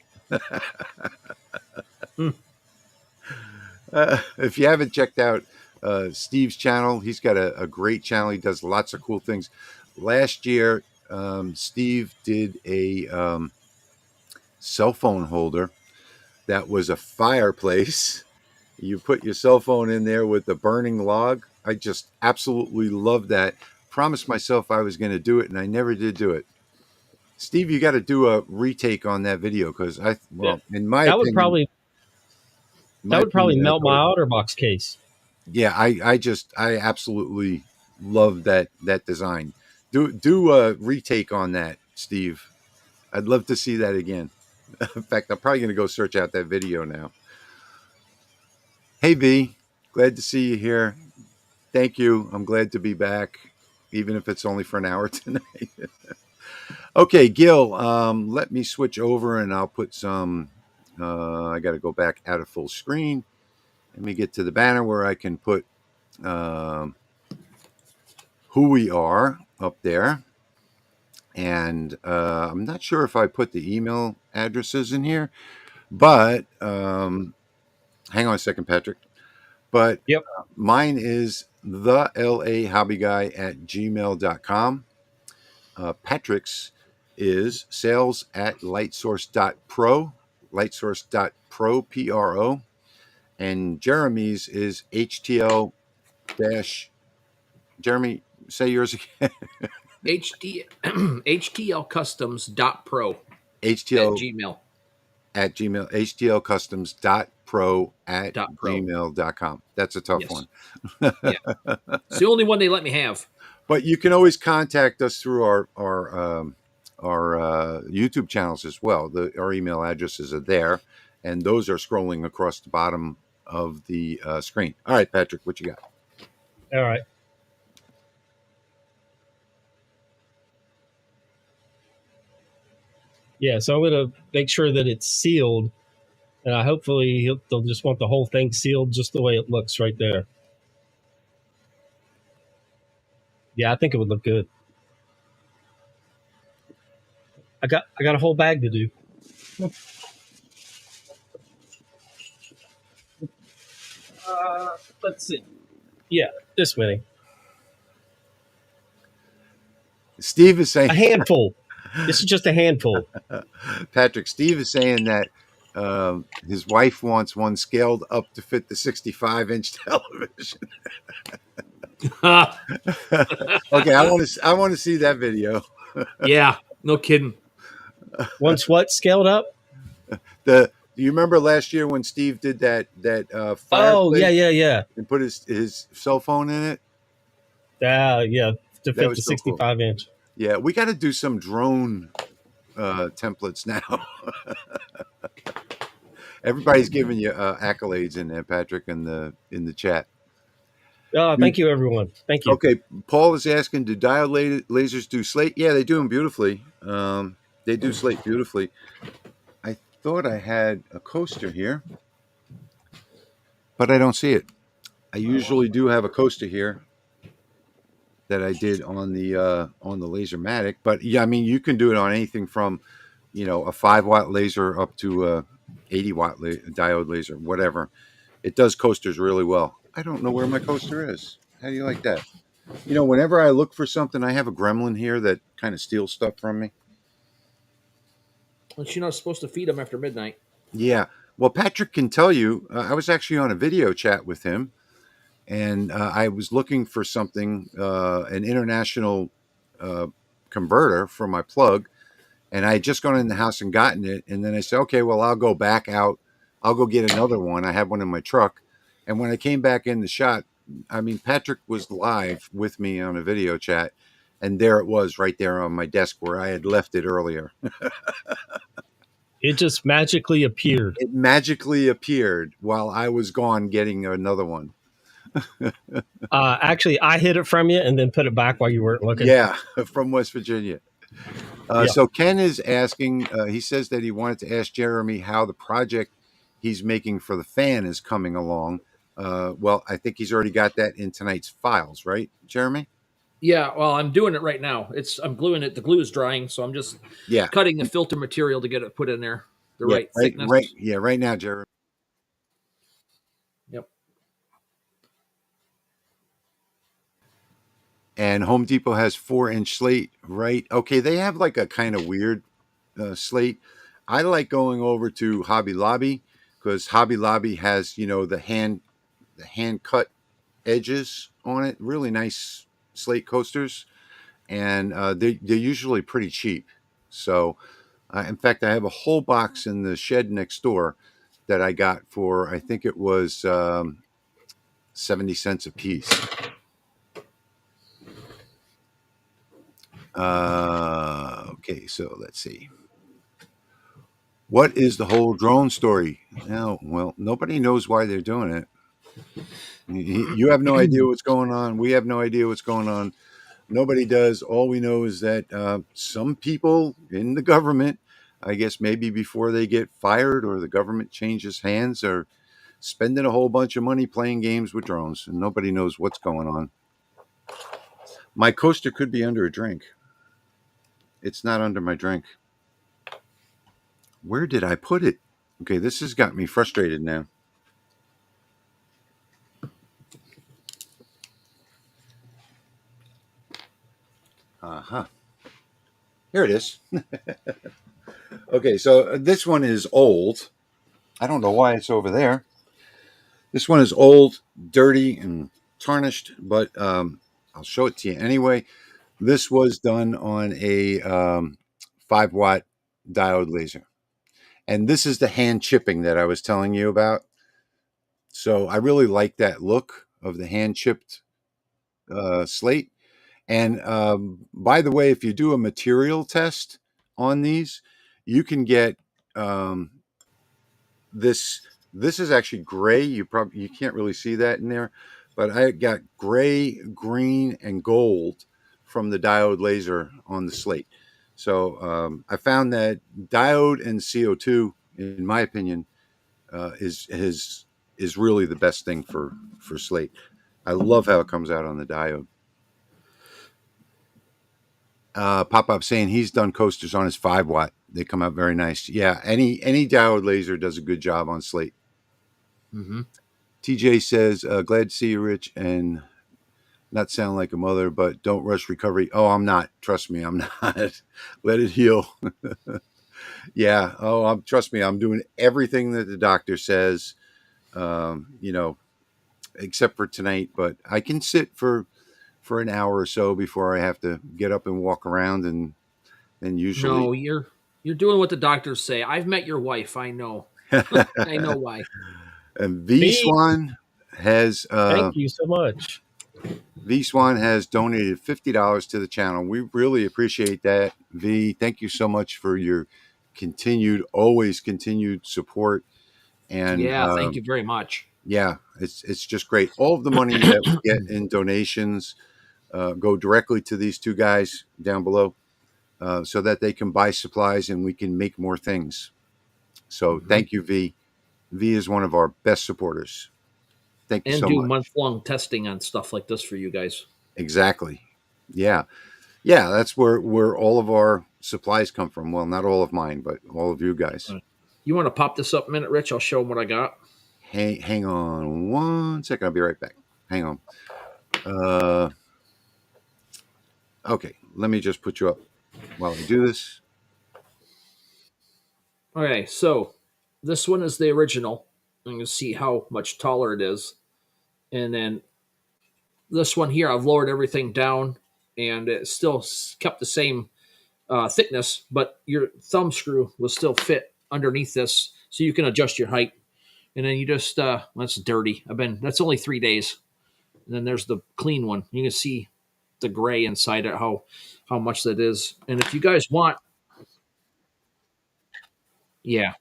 Hmm. If you haven't checked out Steve's channel, he's got a great channel. He does lots of cool things. Last year, Steve did a cell phone holder that was a fireplace. You put your cell phone in there with the burning log. I just absolutely love that. Promised myself I was going to do it, and I never did do it. Steve, you got to do a retake on that video because Yeah, in my that would opinion, probably that's melt my horrible. OtterBox case. Yeah, I absolutely love that design. Do a retake on that, Steve. I'd love to see that again. In fact, I'm probably going to go search out that video now. Hey V, glad to see you here. Thank you. I'm glad to be back, even if it's only for an hour tonight. Okay, Gil, let me switch over and I'll put some. I got to go back out of full screen. Let me get to the banner where I can put um, who we are up there. And I'm not sure if I put the email addresses in here, but hang on a second, Patrick. But Yep. mine is the LA Hobby Guy at gmail.com. Patrick's is sales at lightsource.pro, lightsource.pro, Pro. And Jeremy's is HTL dash, Jeremy, say yours again. HTL Customs.pro at HTL Gmail. at Gmail, htlcustoms.pro at Pro. gmail.com. That's a tough Yes. one. Yeah. It's the only one they let me have. But you can always contact us through our YouTube channels as well. Our email addresses are there, and those are scrolling across the bottom of the screen. All right, Patrick, what you got? All right. Yeah, so I'm going to make sure that it's sealed, and hopefully they'll just want the whole thing sealed just the way it looks right there. Yeah, I think it would look good. I got a whole bag to do. Let's see. Yeah, this many. Steve is saying, A handful. This is just a handful. Patrick, Steve is saying that his wife wants one scaled up to fit the 65-inch television. Okay, I want to see that video. Yeah, no kidding. Once what scaled up? Do you remember last year when Steve did that Oh, fireplace yeah. and put his cell phone in it? Yeah, to That fit was the so cool. 65-inch. Yeah, we got to do some drone templates now. Everybody's giving you accolades in there, Patrick, in the chat. Thank you, everyone. Thank you. Okay, Paul is asking, do diode lasers do slate? Yeah, they do them beautifully. They do slate beautifully. I thought I had a coaster here, but I don't see it. I usually do have a coaster here that I did on the Lasermatic, but yeah, I mean you can do it on anything from, a 5 watt laser up to a 80 watt diode laser, whatever. It does coasters really well. I don't know where my coaster is. How do you like that? Whenever I look for something, I have a gremlin here that kind of steals stuff from me. And she's not supposed to feed them after midnight. Yeah. Well, Patrick can tell you, I was actually on a video chat with him, and I was looking for something, an international uh, converter for my plug, and I had just gone in the house and gotten it. And then I said, okay, well, I'll go back out. I'll go get another one. I have one in my truck. And when I came back in the shot, I mean, Patrick was live with me on a video chat. And there it was right there on my desk where I had left it earlier. It just magically appeared. It magically appeared while I was gone getting another one. Actually, I hid it from you and then put it back while you weren't looking. Yeah, from West Virginia. Yeah. So Ken is asking, he says that he wanted to ask Jeremy how the project he's making for the fan is coming along. Well, I think he's already got that in tonight's files, right, Jeremy? Yeah, well, I'm doing it right now. I'm gluing it. The glue is drying, so I'm just Yeah. cutting the filter material to get it put in there. The Yeah, right thickness. Right now, Jeremy. Yep. And Home Depot has 4-inch slate, right? Okay, they have like a kind of weird slate. I like going over to Hobby Lobby because Hobby Lobby has, the hand cut edges on it. Really nice slate coasters, and they're usually pretty cheap. So, in fact, I have a whole box in the shed next door that I got for, I think it was 70 cents a piece. Okay, so let's see. What is the whole drone story? Now, well, nobody knows why they're doing it. You have no idea what's going on. We have no idea what's going on. Nobody does. All we know is that some people in the government, I guess maybe before they get fired or the government changes hands, are spending a whole bunch of money playing games with drones, and nobody knows what's going on. My coaster could be under a drink. It's not under my drink. Where did I put it? Okay, this has got me frustrated now. Uh-huh. Here it is. Okay, so this one is old. I don't know why it's over there. This one is old, dirty, and tarnished, but I'll show it to you anyway. This was done on a 5-watt diode laser. And this is the hand chipping that I was telling you about. So I really like that look of the hand chipped slate. And by the way, if you do a material test on these, you can get this. This is actually gray. You can't really see that in there, but I got gray, green, and gold from the diode laser on the slate. So I found that diode and CO2, in my opinion, is really the best thing for slate. I love how it comes out on the diode. Pop-Up saying he's done coasters on his 5-watt. They come out very nice. Yeah, any diode laser does a good job on slate. Mm-hmm. TJ says, glad to see you, Rich, and not sound like a mother, but don't rush recovery. Oh, I'm not. Trust me, I'm not. Let it heal. Yeah. Oh, trust me, I'm doing everything that the doctor says, except for tonight, but I can sit for an hour or so before I have to get up and walk around, and then usually. No, you're doing what the doctors say. I've met your wife. I know. I know why. And V Swan has Thank you so much. V Swan has donated $50 to the channel. We really appreciate that, V. Thank you so much for your always continued support. And yeah, thank you very much. Yeah, it's just great. All of the money that we get in donations go directly to these two guys down below, so that they can buy supplies and we can make more things. So Mm-hmm. thank you, V. V is one of our best supporters. Thank you And so do much. month-long testing on stuff like this for you guys. Exactly. Yeah. Yeah, that's where all of our supplies come from. Well, not all of mine, but all of you guys. You want to pop this up a minute, Rich? I'll show them what I got. Hang on one second. I'll be right back. Hang on. Uh, okay, let me just put you up while I do this. Okay, so this one is the original. You can see how much taller it is. And then this one here, I've lowered everything down, and it still kept the same thickness, but your thumb screw will still fit underneath this, so you can adjust your height. And then you just that's dirty. That's only 3 days. And then there's the clean one. You can see the gray inside it, how much that is. And if you guys want, yeah,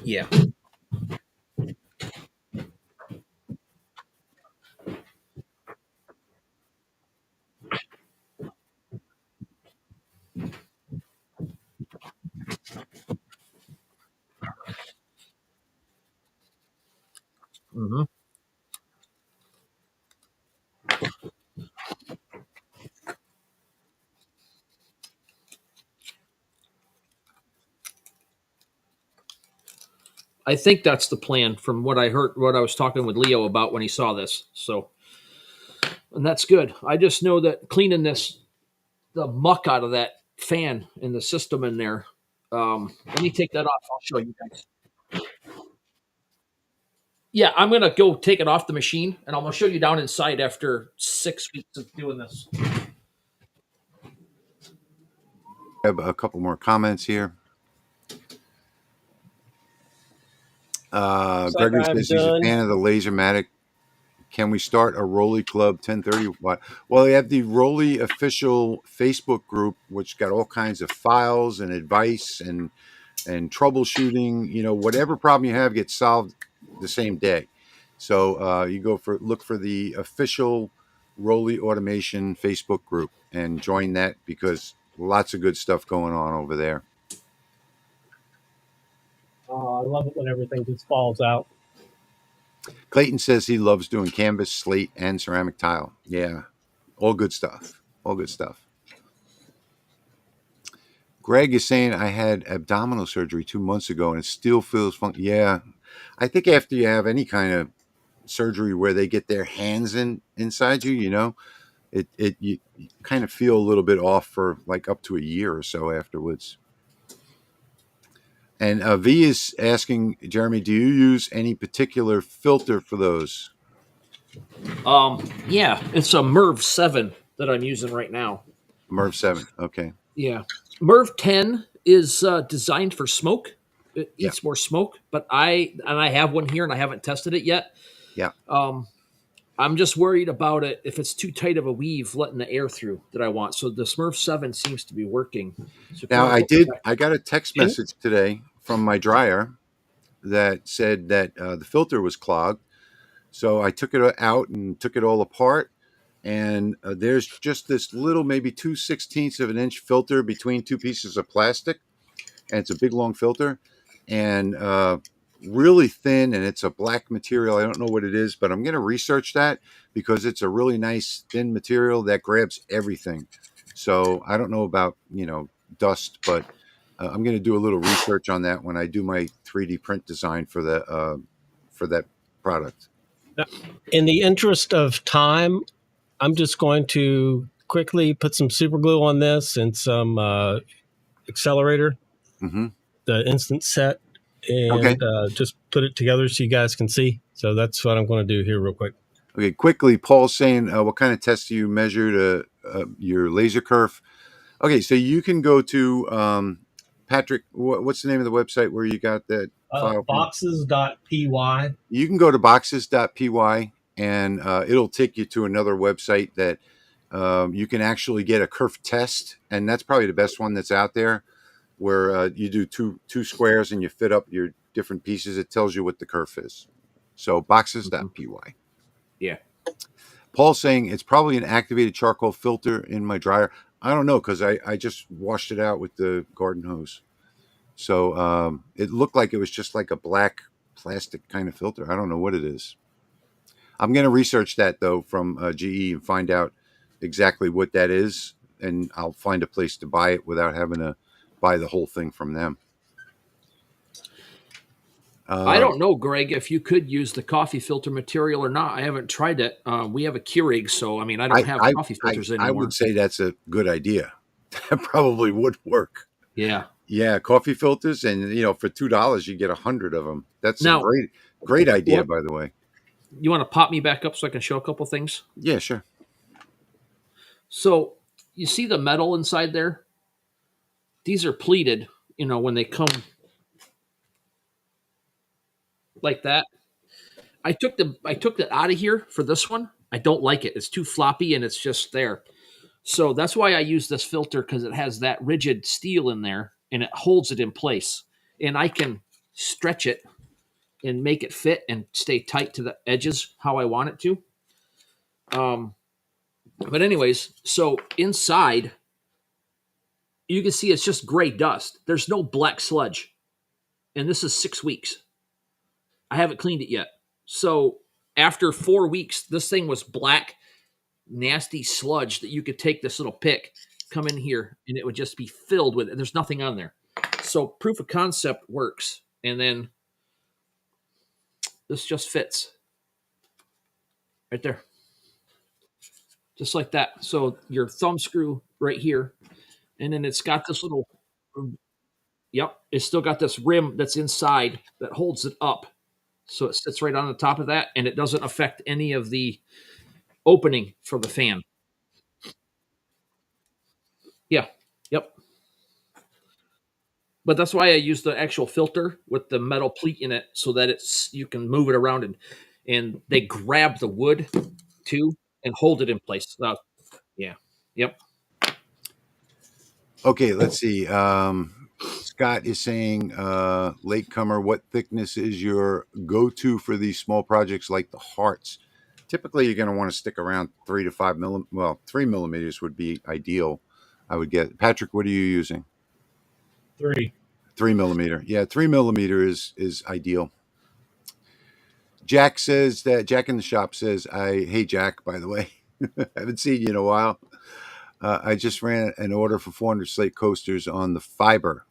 yeah. Hmm. I think that's the plan from what I heard, what I was talking with Leo about when he saw this. So, and that's good. I just know that cleaning the muck out of that fan and the system in there. Let me take that off. I'll show you guys. Yeah, I'm gonna go take it off the machine, and I'm gonna show you down inside after 6 weeks of doing this. I have a couple more comments here. Looks like Gregory I'm says he's a done. fan of the Lasermatic. Can we start a Rolly Club 1030 watt? Well, they have the Rolly official Facebook group, which got all kinds of files and advice and troubleshooting. You know, whatever problem you have gets solved the same day. So you look for the official Rolly Automation Facebook group and join that, because lots of good stuff going on over there. Oh, I love it when everything just falls out. Clayton says he loves doing canvas, slate, and ceramic tile. Yeah, all good stuff. All good stuff. Greg is saying I had abdominal surgery 2 months ago and it still feels funky. Yeah, I think after you have any kind of surgery where they get their hands inside you, you kind of feel a little bit off for like up to a year or so afterwards. And V is asking, Jeremy, do you use any particular filter for those? Yeah, it's a Merv 7 that I'm using right now. MERV 7. Okay. Yeah, Merv 10 is designed for smoke. It Yeah. eats more smoke, but I have one here and I haven't tested it yet. Yeah. I'm just worried about it if it's too tight of a weave, letting the air through that I want. So the Smurf 7 seems to be working. So Now I got a text message today from my dryer that said that the filter was clogged. So I took it out and took it all apart. And there's just this little, maybe 2/16 of an inch filter between two pieces of plastic. And it's a big, long filter. And really thin, and it's a black material. I don't know what it is, but I'm going to research that, because it's a really nice thin material that grabs everything. So I don't know about dust, but I'm going to do a little research on that when I do my 3D print design for that product. In the interest of time, I'm just going to quickly put some super glue on this and some accelerator, Mm-hmm. the instant set, Okay. and just put it together so you guys can see. So that's what I'm going to do here real quick. Okay. Quickly, Paul's saying, what kind of tests do you measure to your laser curve? Okay, so you can go to Patrick. What's the name of the website where you got that file from? Boxes.py. You can go to boxes.py, and it'll take you to another website that you can actually get a kerf test, and that's probably the best one that's out there. where you do two squares and you fit up your different pieces. It tells you what the kerf is. So boxes.py. Yeah. Paul's saying it's probably an activated charcoal filter in my dryer. I don't know because I just washed it out with the garden hose. So it looked like it was just like a black plastic kind of filter. I don't know what it is. I'm going to research that though from GE and find out exactly what that is, and I'll find a place to buy it without having to buy the whole thing from them. I don't know, Greg, if you could use the coffee filter material or not. I haven't tried it. We have a Keurig, so I mean, I don't have coffee filters I anymore. would say that's a good idea. That probably would work. Yeah. Yeah, coffee filters, and for $2 you get 100 of them. That's a Now, great idea, what by the way. you want to pop me back up so I can show a couple things? Yeah, sure. So you see the metal inside there? These are pleated, when they come like that. I took it out of here for this one. I don't like it. It's too floppy and it's just there. So that's why I use this filter, because it has that rigid steel in there and it holds it in place. And I can stretch it and make it fit and stay tight to the edges how I want it to. But anyways, so inside, you can see it's just gray dust. There's no black sludge. And this is 6 weeks. I haven't cleaned it yet. So after 4 weeks, this thing was black, nasty sludge that you could take this little pick, come in here, and it would just be filled with it. There's nothing on there. So proof of concept works. And then this just fits right there. Just like that. So your thumb screw right here. And then it's got this little, yep, it's still got this rim that's inside that holds it up. So it sits right on the top of that, and it doesn't affect any of the opening for the fan. Yeah. Yep. But that's why I use the actual filter with the metal pleat in it, so that you can move it around, and they grab the wood too and hold it in place. Yeah. Yep. Okay, let's see. Scott is saying, latecomer, what thickness is your go-to for these small projects like the hearts? Typically, you're going to want to stick around 3 to 5 millimeters. Well, 3 millimeters would be ideal, I would get. Patrick, what are you using? 3. 3 millimeter. Yeah, 3 millimeter is ideal. Jack says that, Jack in the shop says, hey, Jack, by the way, I haven't seen you in a while. I just ran an order for 400 slate coasters on the fiber.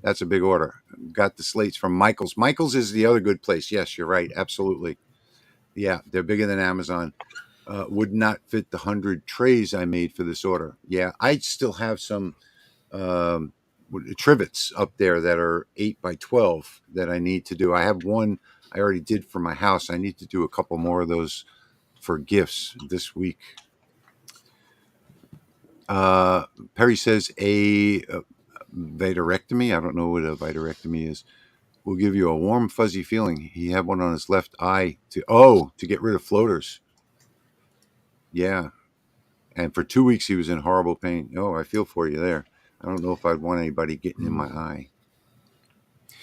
That's a big order. Got the slates from Michael's. Michael's is the other good place. Yes, you're right. Absolutely. Yeah, they're bigger than Amazon. Would not fit the 100 trays I made for this order. Yeah, I still have some trivets up there that are 8 by 12 that I need to do. I have one I already did for my house. I need to do a couple more of those for gifts this week. Perry says a viterectomy. I don't know what a viterectomy is. Will give you a warm, fuzzy feeling. He had one on his left eye to get rid of floaters. Yeah. And for 2 weeks, he was in horrible pain. Oh, I feel for you there. I don't know if I'd want anybody getting in my eye.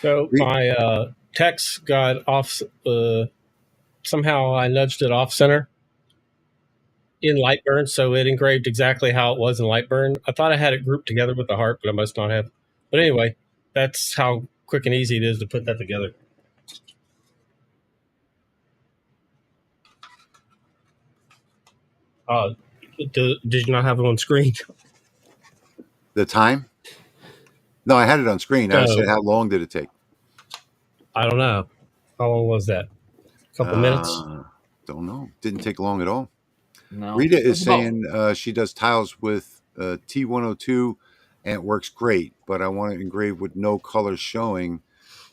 So my text got off. Somehow I nudged it off center in Lightburn, so it engraved exactly how it was in Lightburn. I thought I had it grouped together with the heart, but I must not have. But anyway, that's how quick and easy it is to put that together. Did you not have it on screen? The time? No, I had it on screen. I So, said, how long did it take? I don't know. How long was that? A couple minutes? Don't know. Didn't take long at all. No. Rita is saying she does tiles with T102 and it works great, but I want to engrave with no color showing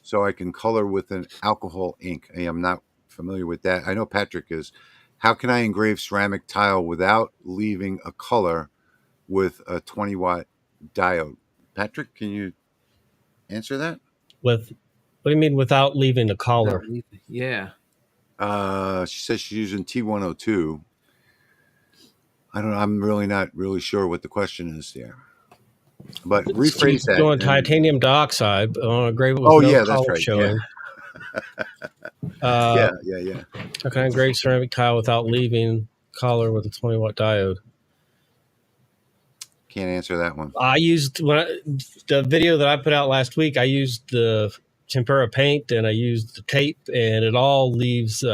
so I can color with an alcohol ink. I am not familiar with that. I know Patrick is. How can I engrave ceramic tile without leaving a color with a 20-watt diode? Patrick, can you answer that? What do you mean without leaving the color? Yeah. She says she's using T102. I don't know. I'm really not really sure what the question is there. But Steve's rephrase that. doing titanium dioxide on a engrave with Oh no yeah, that's collar right. showing. Yeah, yeah. How can I engrave ceramic tile without leaving collar with a 20-watt diode? Can't answer that one. I used the video that I put out last week. I used the tempera paint and I used the tape, and it all leaves.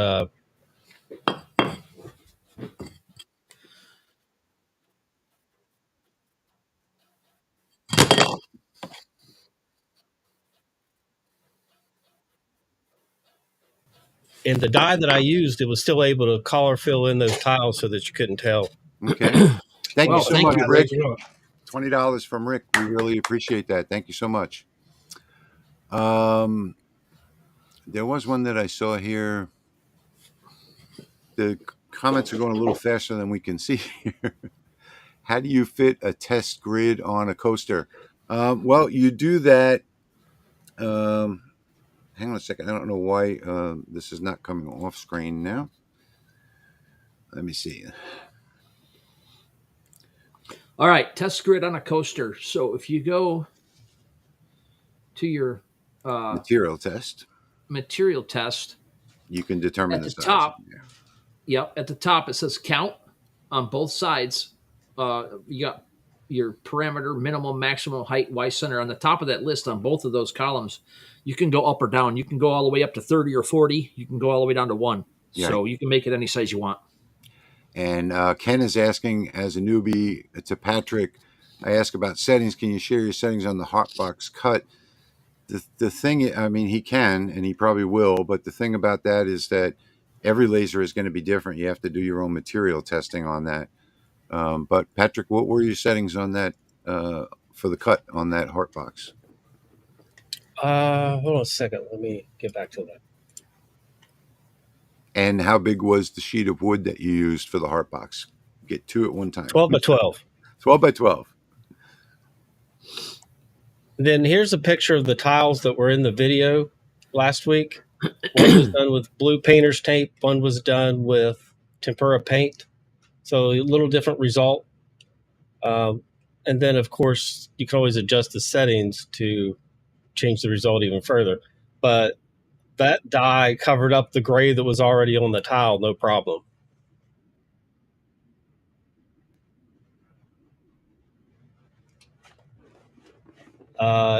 And the dye that I used, it was still able to collar fill in those tiles so that you couldn't tell. Okay. Thank you Well, so thank much, you. Rick. $20 from Rick. We really appreciate that. Thank you so much. There was one that I saw here. The comments are going a little faster than we can see here. How do you fit a test grid on a coaster? Well, you do that. Hang on a second. I don't know why this is not coming off screen now. Let me see. All right, test grid on a coaster. So if you go to your Material test. material test, You can determine at the the size. top, Yeah. yep, at the top it says count on both sides. You got your parameter, minimum, maximum height, Y center. On the top of that list on both of those columns, you can go up or down. You can go all the way up to 30 or 40. You can go all the way down to 1. Yeah. So you can make it any size you want. And Ken is asking, as a newbie to Patrick, I ask about settings. Can you share your settings on the hotbox cut? The thing, I mean, he can, and he probably will, but the thing about that is that every laser is going to be different. You have to do your own material testing on that. But Patrick, what were your settings on that for the cut on that hotbox? Hold on a second. Let me get back to that. And how big was the sheet of wood that you used for the hotbox? Get two at one time. 12 by 12. 12 by 12. Then here's a picture of the tiles that were in the video last week. One was done with blue painter's tape. One was done with tempera paint. So a little different result. And then, of course, you can always adjust the settings to change the result even further. But that dye covered up the gray that was already on the tile, no problem.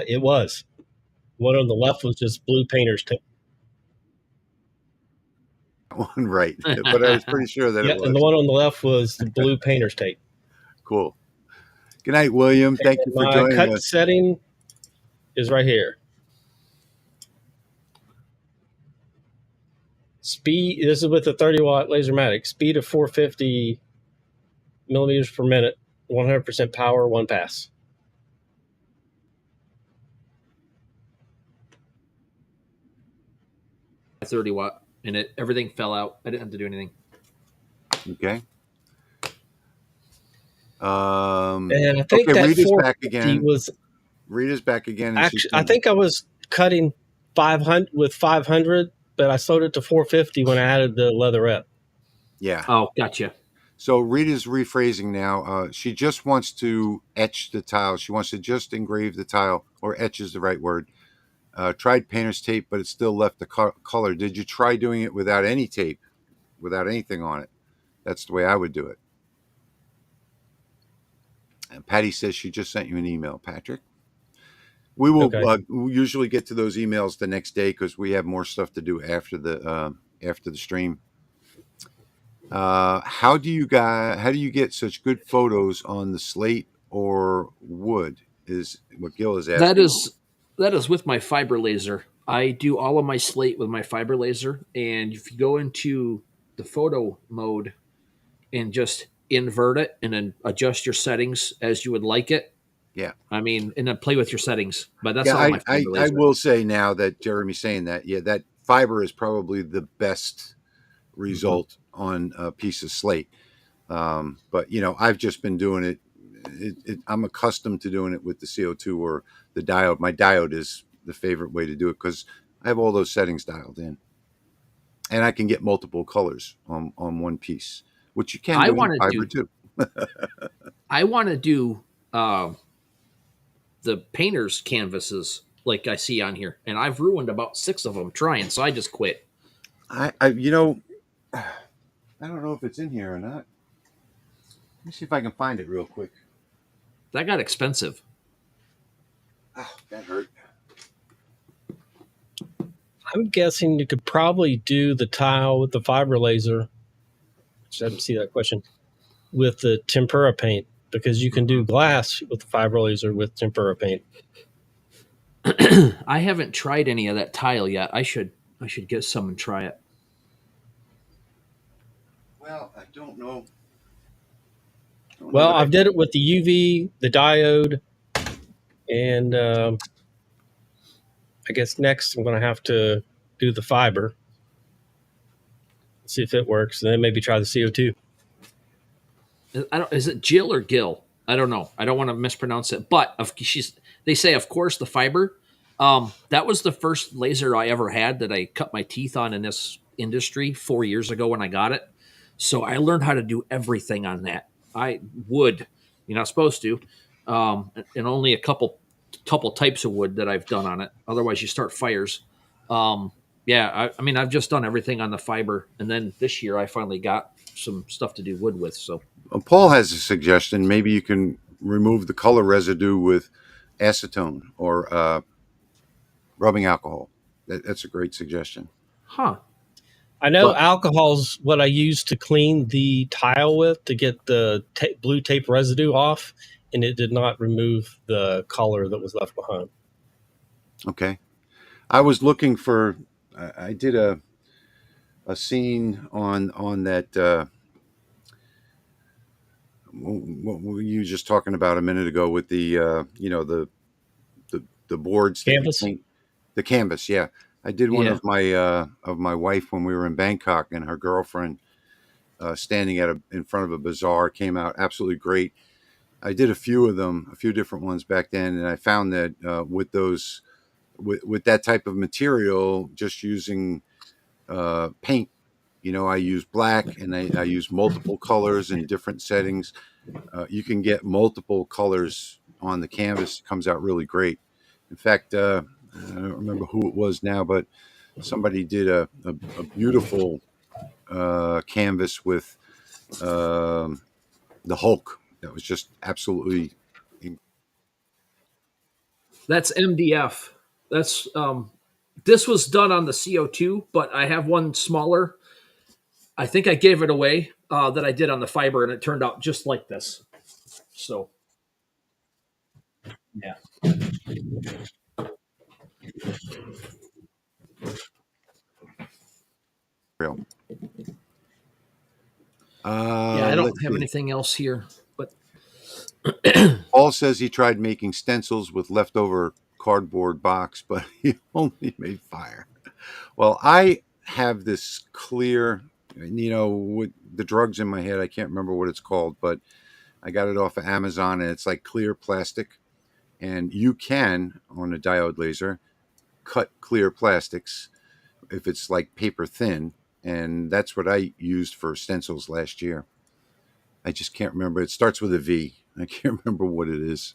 It was. One on the left was just blue painter's tape. One right, but I was pretty sure that it was. And the one on the left was the blue painter's tape. Cool. Good night, William. Thank you for joining us. My cut us. setting is right here. Speed, this is with the 30-watt Lasermatic. Speed of 450 millimeters per minute, 100% power, one pass. A 30-watt, and everything fell out. I didn't have to do anything. Okay. And I think that Rita's back again. Rita's back again. Actually, I think I was cutting 500 with 500, but I sold it to 450 when I added the leatherette. Yeah. Oh, gotcha. So Rita's rephrasing now. She just wants to etch the tile. She wants to just engrave the tile, or etch is the right word. Tried painter's tape, but it still left the color. Did you try doing it without any tape, without anything on it? That's the way I would do it. And Patty says she just sent you an email, Patrick. We will usually get to those emails the next day because we have more stuff to do after the stream. How do you get such good photos on the slate or wood? Is what Gil is asking. That is with my fiber laser. I do all of my slate with my fiber laser, and if you go into the photo mode and just invert it and then adjust your settings as you would like it. Yeah. I mean, and then play with your settings. But that's all my fiber laser. I will say now that Jeremy's saying that, that fiber is probably the best result on a piece of slate. But, I've just been doing it. I'm accustomed to doing it with the CO2 or the diode. My diode is the favorite way to do it because I have all those settings dialed in. And I can get multiple colors on one piece, which you can do in fiber too. I want to do the painter's canvases like I see on here, and I've ruined about 6 of them trying, so I just quit. You know, I don't know if it's in here or not. Let me see if I can find it real quick. That got expensive. Oh, that hurt. I'm guessing you could probably do the tile with the fiber laser. I didn't see that question. With the tempera paint, because you can do glass with the fiber laser with tempera paint. I haven't tried any of that tile yet. I should get some and try it. Well, I don't know. Well, I've did it with the UV, the diode, and I guess next I'm going to have to do the fiber. See if it works, and then maybe try the CO2. Is it Jill or Gil? I don't know. I don't want to mispronounce it, but they say, of course, the fiber. That was the first laser I ever had that I cut my teeth on in this industry 4 years ago when I got it. So I learned how to do everything on that. You're not supposed to, and only a couple types of wood that I've done on it. Otherwise, you start fires. I mean, I've just done everything on the fiber, and then this year I finally got some stuff to do wood with. So Paul has a suggestion. Maybe you can remove the color residue with acetone or rubbing alcohol. That's a great suggestion. huh? I know alcohol's what I use to clean the tile with to get the blue tape residue off, and it did not remove the color that was left behind. Okay. I was looking for. I did a scene on that. What were you just talking about a minute ago with the the boards, Canvas? The canvas? Yeah, I did one of my wife when we were in Bangkok, and her girlfriend standing in front of a bazaar came out absolutely great. I did a few of them, a few different ones back then, and I found that with those with that type of material, just using paint. I use black, and I use multiple colors in different settings. You can get multiple colors on the canvas. It comes out really great. In fact, I don't remember who it was now, but somebody did a beautiful canvas with the Hulk. That was just absolutely. That's MDF. That's this was done on the CO2, but I have one smaller. I think I gave it away that I did on the fiber, and it turned out just like this. So, yeah. Real. I don't have anything else here. But Paul says he tried making stencils with leftover cardboard box, but he only made fire. Well, I have this clear, with the drugs in my head. I can't remember what it's called, but I got it off of Amazon, and it's like clear plastic. And you can, on a diode laser, cut clear plastics if it's like paper thin. And that's what I used for stencils last year. I just can't remember. It starts with a V. I can't remember what it is.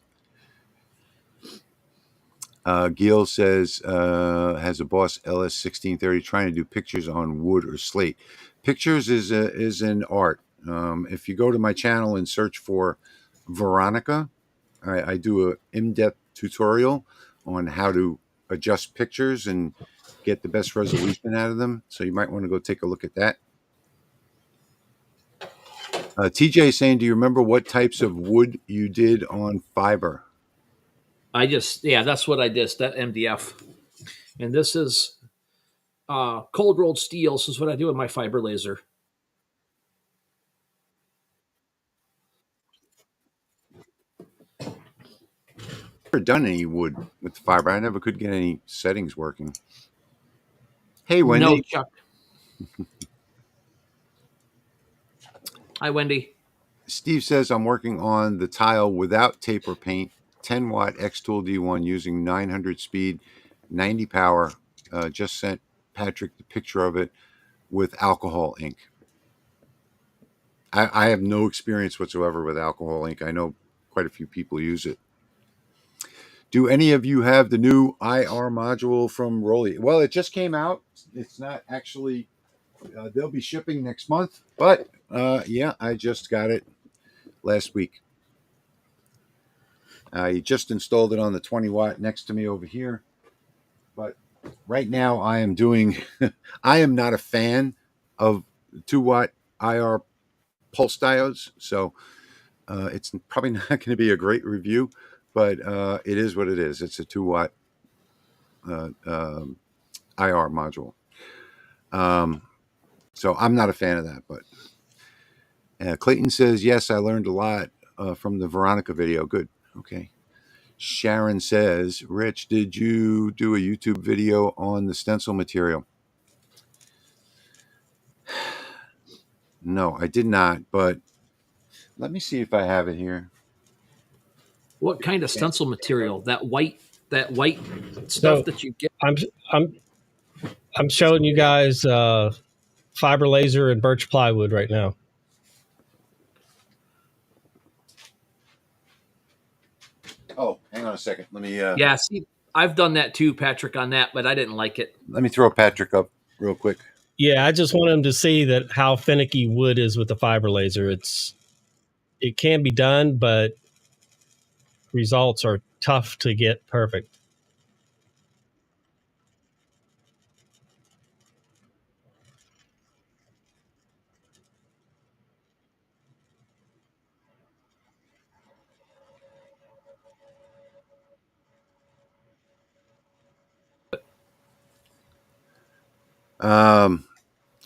Gil says, has a Boss LS 1630 trying to do pictures on wood or slate. Pictures is an art. If you go to my channel and search for Veronica, I do an in-depth tutorial on how to adjust pictures and get the best resolution out of them. So you might want to go take a look at that. TJ is saying, do you remember what types of wood you did on fiber? that's what I did. That MDF, and this is cold rolled steel. This is what I do with my fiber laser. Never done any wood with fiber. I never could get any settings working. Hey, Wendy. No, Chuck. Hi, Wendy. Steve says, I'm working on the tile without taper paint, 10 watt X-Tool D1 using 900 speed, 90 power. Just sent Patrick the picture of it with alcohol ink. I have no experience whatsoever with alcohol ink. I know quite a few people use it. Do any of you have the new IR module from Rolly? Well, it just came out. It's not actually. They'll be shipping next month, but yeah, I just got it last week. I just installed it on the 20 watt next to me over here. But right now, I am doing. I am not a fan of 2 watt IR pulse diodes, so it's probably not going to be a great review, but it is what it is. It's a 2 watt IR module. So I'm not a fan of that, but Clayton says, yes, I learned a lot from the Veronica video. Good. Okay. Sharon says, Rich, did you do a YouTube video on the stencil material? No, I did not, but let me see if I have it here. What kind of stencil material? That white stuff that you get? I'm showing you guys fiber laser and birch plywood right now. Oh, hang on a second. Let me. Yeah, see, I've done that too, Patrick, on that, but I didn't like it. Let me throw Patrick up real quick. Yeah, I just want them to see that how finicky wood is with the fiber laser. It can be done, but results are tough to get perfect.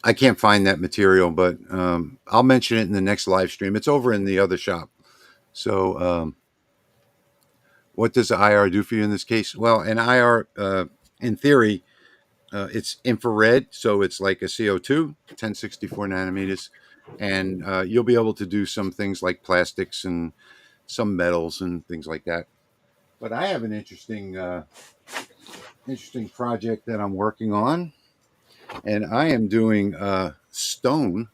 I can't find that material, but I'll mention it in the next live stream. It's over in the other shop. So, what does the IR do for you in this case? Well, an IR, in theory, it's infrared, so it's like a CO2, 1064 nanometers, and you'll be able to do some things like plastics and some metals and things like that. But I have an interesting project that I'm working on, and I am doing stone.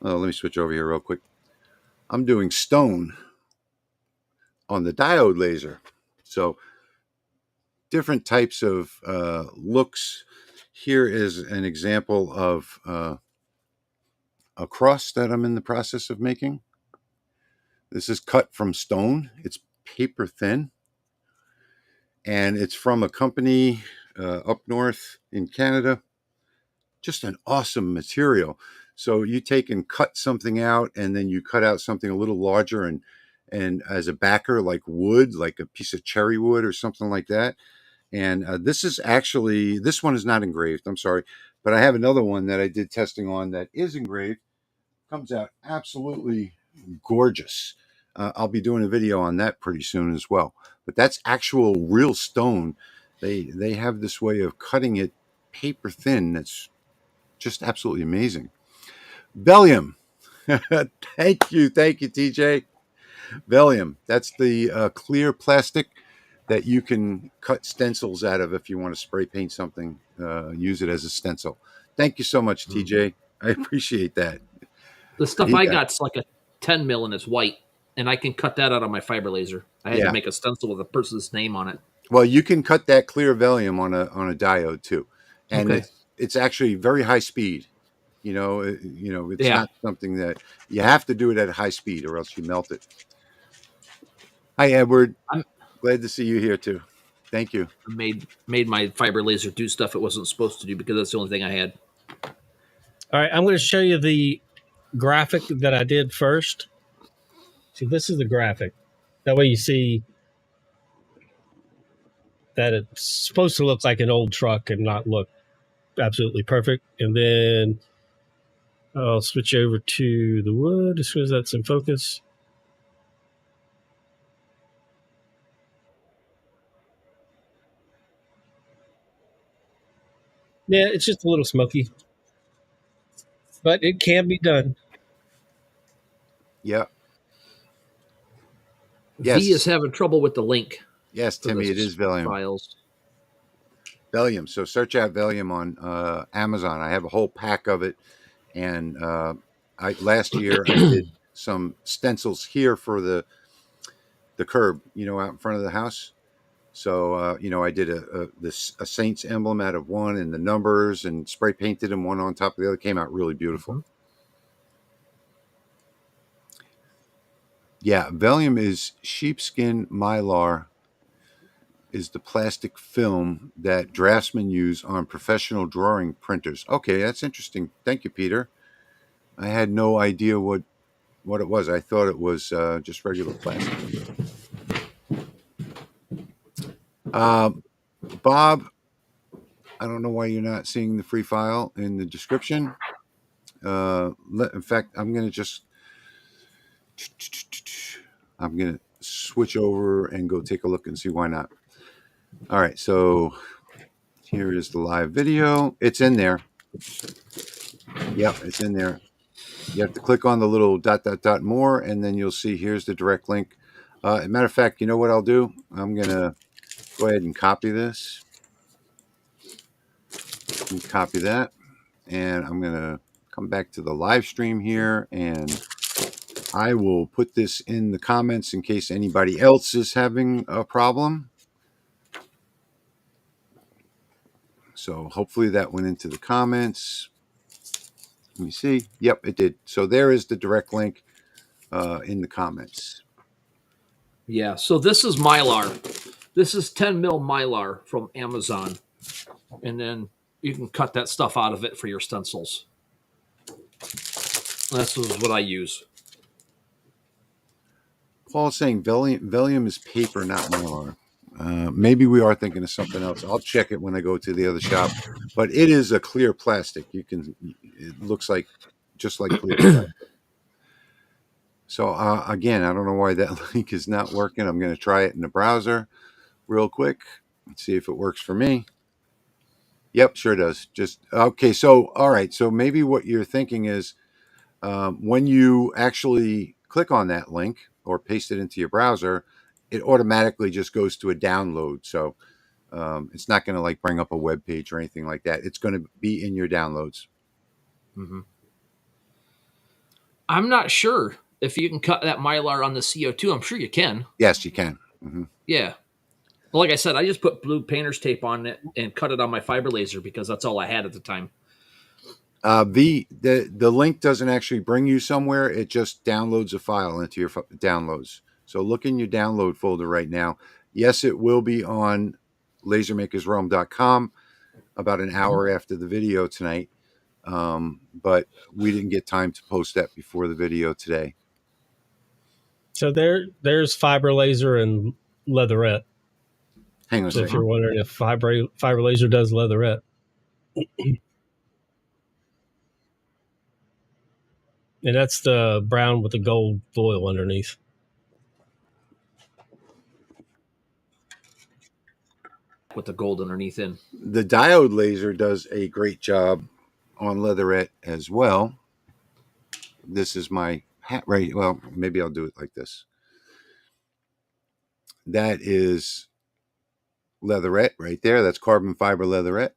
Let me switch over here real quick. I'm doing stone on the diode laser. So different types of looks. Here is an example of a cross that I'm in the process of making. This is cut from stone. It's paper thin. And it's from a company up north in Canada. Just an awesome material. So you take and cut something out, and then you cut out something a little larger and as a backer, like wood, like a piece of cherry wood or something like that. And this one is not engraved. I'm sorry, but I have another one that I did testing on that is engraved. Comes out absolutely gorgeous. I'll be doing a video on that pretty soon as well. But that's actual real stone. They have this way of cutting it paper thin. That's just absolutely amazing. Velium. Thank you, TJ. Velium. That's the clear plastic that you can cut stencils out of if you want to spray paint something. Use it as a stencil. Thank you so much, TJ. I appreciate that. The stuff I got's like a 10 mil and it's white, and I can cut that out of my fiber laser. I had to make a stencil with a person's name on it. Well, you can cut that clear Velium on a diode too, and it's actually very high speed. It's not something that you have to do it at high speed or else you melt it. Hi, Edward. I'm glad to see you here too. Thank you. I made my fiber laser do stuff it wasn't supposed to do because that's the only thing I had. All right, I'm going to show you the graphic that I did first. See, this is the graphic. That way you see that it's supposed to look like an old truck and not look absolutely perfect. And then I'll switch over to the wood as soon as that's in focus. Yeah, it's just a little smoky, but it can be done. Yeah. Yes. V is having trouble with the link. Yes, Timmy, it is Velium. Files. Velium. So search out Velium on Amazon. I have a whole pack of it, and last year I did some stencils here for the curb, out in front of the house. So I did a Saints emblem out of one, and the numbers, and spray painted them one on top of the other. Came out really beautiful. Mhm. Yeah, vellum is sheepskin mylar. Is the plastic film that draftsmen use on professional drawing printers. Okay, that's interesting. Thank you, Peter. I had no idea what it was. I thought it was just regular plastic. Bob, I don't know why you're not seeing the free file in the description. In fact, I'm going to switch over and go take a look and see why not. All right, so here is the live video. It's in there. Yep, it's in there. You have to click on the little ... more, and then you'll see here's the direct link. As a matter of fact, you know what I'll do? I'm going to go ahead and copy this. And copy that. And I'm going to come back to the live stream here, and I will put this in the comments in case anybody else is having a problem. So hopefully that went into the comments. Let me see. Yep, it did. So there is the direct link in the comments. Yeah. So this is Mylar. This is 10 mil Mylar from Amazon. And then you can cut that stuff out of it for your stencils. This is what I use. Paul's saying vellum is paper, not mylar. Maybe we are thinking of something else. I'll check it when I go to the other shop. But it is a clear plastic. It looks like just like clear plastic. So again, I don't know why that link is not working. I'm going to try it in the browser real quick and see if it works for me. Yep, sure does. Just okay. So all right. So maybe what you're thinking is when you actually click on that link or paste it into your browser, it automatically just goes to a download. So it's not going to like bring up a web page or anything like that. It's going to be in your downloads. Mm-hmm. I'm not sure if you can cut that Mylar on the CO2. I'm sure you can. Yes, you can. Mm-hmm. Yeah. Well, like I said, I just put blue painter's tape on it and cut it on my fiber laser because that's all I had at the time. The link doesn't actually bring you somewhere. It just downloads a file into your downloads. So look in your download folder right now. Yes, it will be on lasermakersrealm.com about an hour after the video tonight. But we didn't get time to post that before the video today. So there's fiber laser and leatherette. Hang on a So second. if you're wondering if fiber laser does leatherette. And that's the brown with the gold foil underneath. With the gold underneath in. The diode laser does a great job on leatherette as well. This is my hat right. Well, maybe I'll do it like this. That is leatherette right there. That's carbon fiber leatherette.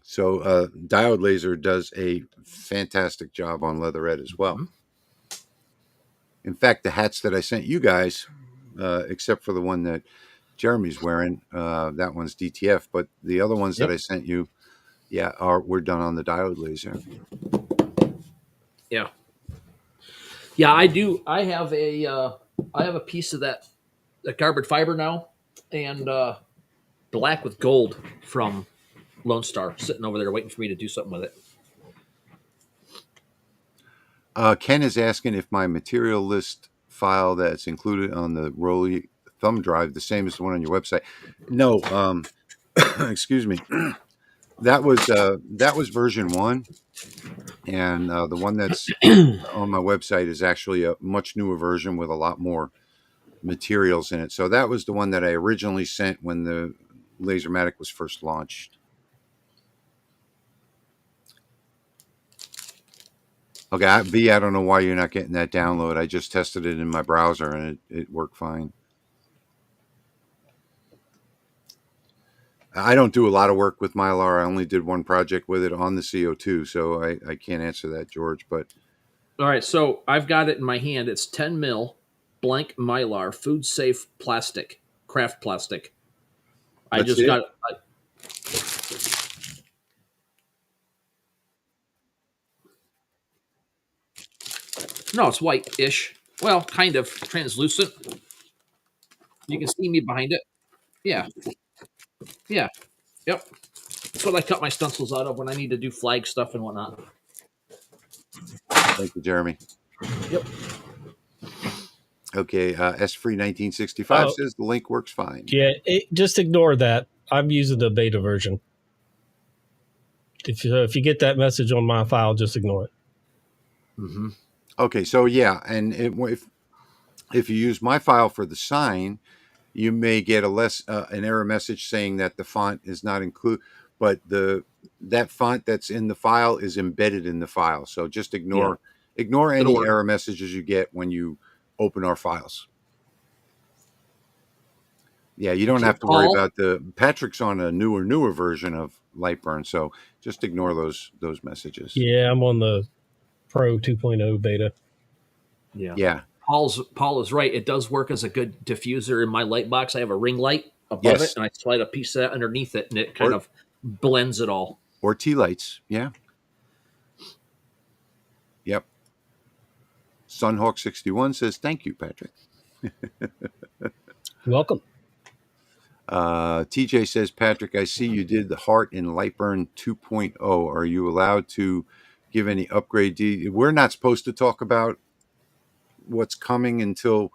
So diode laser does a fantastic job on leatherette as well. Mm-hmm. In fact, the hats that I sent you guys, except for the one that Jeremy's wearing, that one's DTF, but the other ones that I sent you, we're done on the diode laser. Yeah. Yeah, I do. I have a piece of that carbon fiber now, and black with gold from Lone Star sitting over there waiting for me to do something with it. Ken is asking if my material list file that's included on the Rolly thumb drive the same as the one on your website. No, excuse me. That was version 1, and the one that's on my website is actually a much newer version with a lot more materials in it. So that was the one that I originally sent when the Lasermatic was first launched. Okay, V, I don't know why you're not getting that download. I just tested it in my browser and it worked fine. I don't do a lot of work with Mylar. I only did one project with it on the CO2, so I can't answer that, George. But all right, so I've got it in my hand. It's 10 mil blank Mylar, food safe plastic. craft plastic. I Let's just see it. got. No, it's white-ish. Well, kind of translucent. You can see me behind it. Yeah, yeah, yep. That's what I cut my stencils out of when I need to do flag stuff and whatnot. Thank you, Jeremy. Yep. Okay, S-Free 1965 Oh, says the link works fine. yeah. Just ignore that. I'm using the beta version. If you get that message on my file, just ignore it. Mm-hmm. Okay, so yeah, and if you use my file for the sign, you may get an error message saying that the font is not included, but that font that's in the file is embedded in the file. So just Yeah, ignore it'll any work. error messages you get when you open our files. Yeah, you don't Okay, have to worry Paul. about Patrick's on a newer version of Lightburn, so just ignore those messages. Yeah, I'm on the Pro 2.0 beta. Yeah. Yeah. Paul is right. It does work as a good diffuser in my light box. I have a ring light above it, Yes. and I slide a piece of that underneath it, and it kind Or of blends it all. tea lights. Yeah. Yep. Sunhawk61 says thank you, Patrick. Welcome. TJ says, Patrick, I see you did the heart in Lightburn 2.0. Are you allowed to give any upgrade? We're not supposed to talk about what's coming until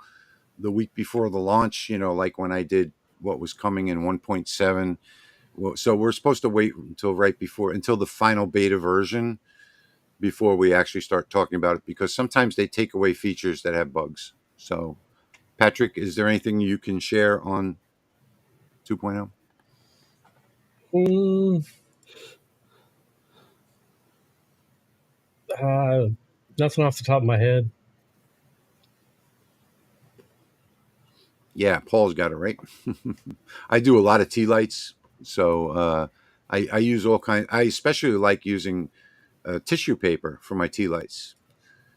the week before the launch, like when I did what was coming in 1.7. So we're supposed to wait until the final beta version before we actually start talking about it, because sometimes they take away features that have bugs. So, Patrick, is there anything you can share on 2.0? Nothing off the top of my head. Yeah, Paul's got it right. I do a lot of tea lights, so I use all kinds. I especially like using tissue paper for my tea lights.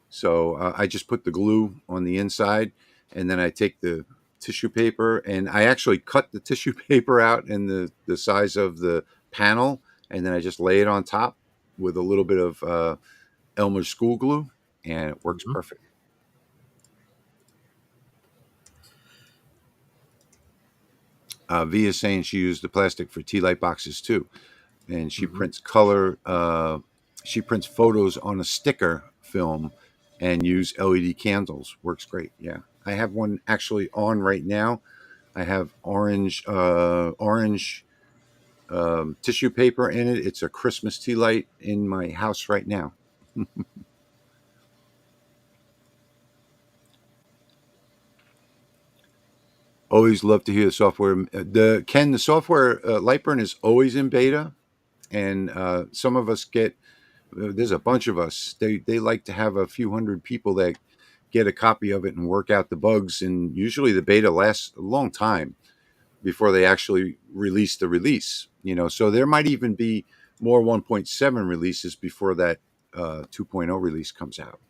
So I just put the glue on the inside, and then I take the tissue paper, and I actually cut the tissue paper out in the size of the panel, and then I just lay it on top with a little bit of Elmer's school glue, and it works Mm-hmm. perfect. V is saying she used the plastic for tea light boxes too, and she prints color. She prints photos on a sticker film and use LED candles. Works great. Yeah, I have one actually on right now. I have orange tissue paper in it. It's a Christmas tea light in my house right now. Always love to hear the software. The software Lightburn is always in beta, and some of us get. There's a bunch of us. They like to have a few hundred people that get a copy of it and work out the bugs. And usually the beta lasts a long time before they actually release the release. So there might even be more 1.7 releases before that 2.0 release comes out.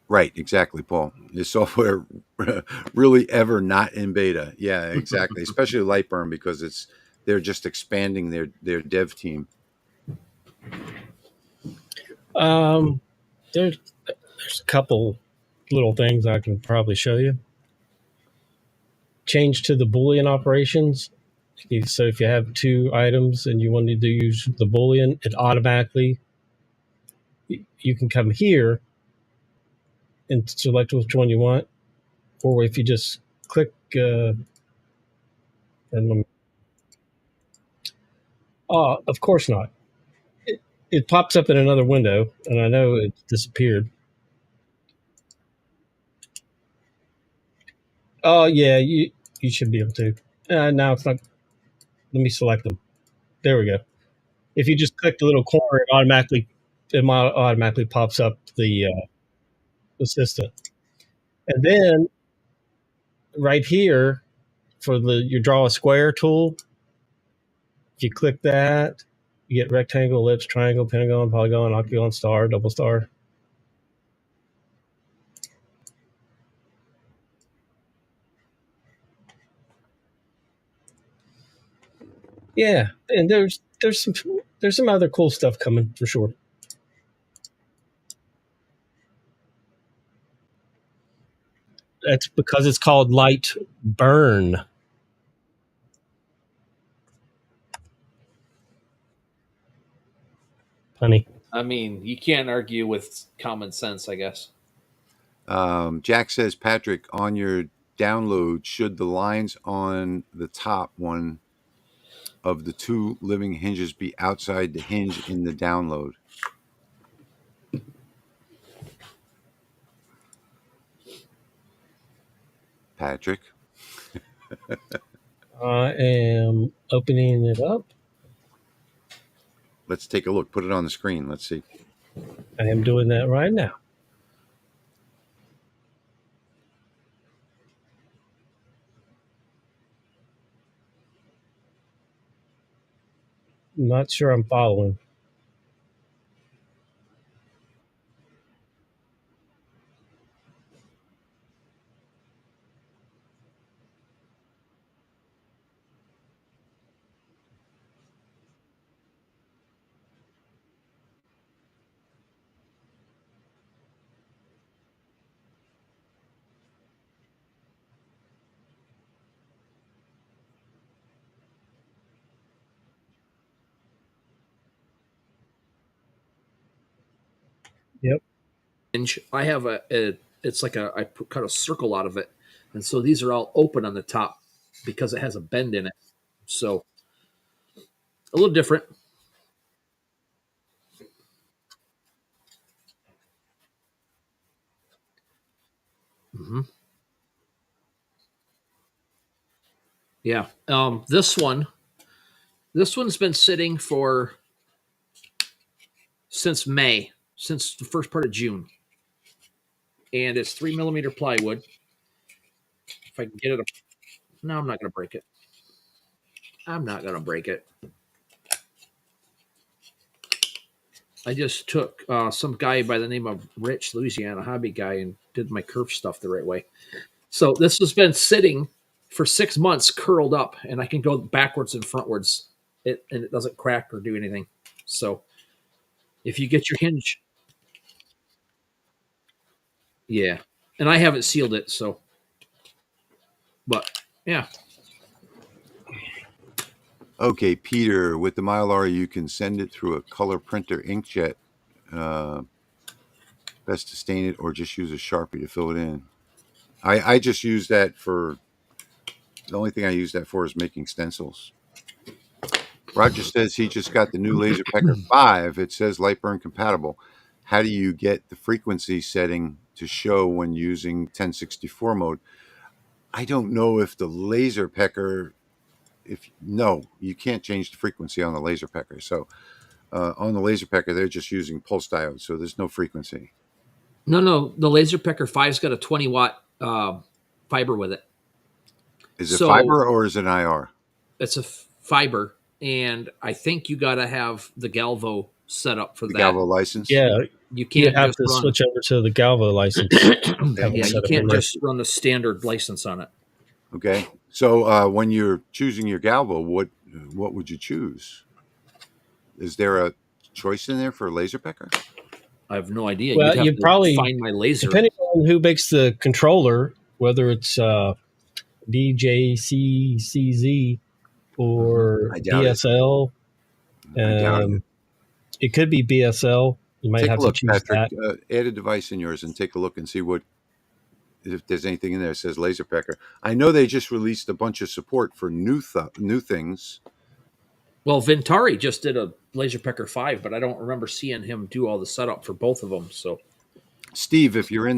Right, exactly, Paul. Is software really ever not in beta? Yeah, exactly. Especially Lightburn, because they're just expanding their dev team. There's a couple little things I can probably show you. Change to the Boolean operations. So if you have two items and you wanted to use the Boolean, it automatically, you can come here and select which one you want. Or if you just click, of course not. It pops up in another window, and I know it disappeared. Oh, yeah, you should be able to. Now it's not. Let me select them. There we go. If you just click the little corner, it automatically pops up the assistant. And then right here for your draw a square tool, if you click that, you get rectangle, ellipse, triangle, pentagon, polygon, octagon, star, double star. Yeah, and there's some other cool stuff coming for sure. That's because it's called light burn. Honey. I mean, you can't argue with common sense, I guess. Jack says, Patrick, on your download, should the lines on the top one of the two living hinges be outside the hinge in the download? Patrick? I am opening it up. Let's take a look. Put it on the screen. Let's see. I am doing that right now. Not sure I'm following. Yep. Hinge. I have it's like cut a circle out of it, and so these are all open on the top because it has a bend in it. So a little different. Hmm. Yeah. This one's been sitting for since May, since the first part of June, and it's 3 millimeter plywood. If I can get it, no, I'm not going to break it. I'm not going to break it. I just took some guy by the name of Rich, Louisiana Hobby Guy, and did my curve stuff the right way. So this has been sitting for 6 months, curled up, and I can go backwards and frontwards, and it doesn't crack or do anything. So if you get your hinge, yeah, and I haven't sealed it, so but yeah, Okay, Peter, with the Mylar, you can send it through a color printer inkjet. Best to stain it or just use a Sharpie to fill it in. I just use that for, the only thing I use that for is making stencils. Roger says he just got the new Laser Pecker 5. It says Lightburn compatible. How do you get the frequency setting to show when using 1064 mode? I don't know if the Laser Pecker, no, you can't change the frequency on the Laser Pecker. So on the Laser Pecker, they're just using pulse diodes, so there's no frequency. no, the Laser Pecker 5's got a 20-watt fiber with it. Is it So fiber or is it an IR? it's a fiber, and I think you got to have the Galvo set up for The that. Galvo license? Yeah, You you can't have just to run. switch over to the Galvo license. Okay. Yeah, set you up can't in there. just run the standard license on it. Okay. So when you're choosing your Galvo, what would you choose? Is there a choice in there for a Laser Pecker? I have no idea. Well, You'd have you to probably, find my laser. depending on who makes the controller, whether it's DJCCZ or I doubt it. BSL, I doubt it. it could be BSL. You might Take have a look, to choose Patrick. that. Add a device in yours and take a look and see if there's anything in there that says Laser Pecker. I know they just released a bunch of support for new things. Well, Ventari just did a Laser Pecker 5, but I don't remember seeing him do all the setup for both of them. So, Steve, if you're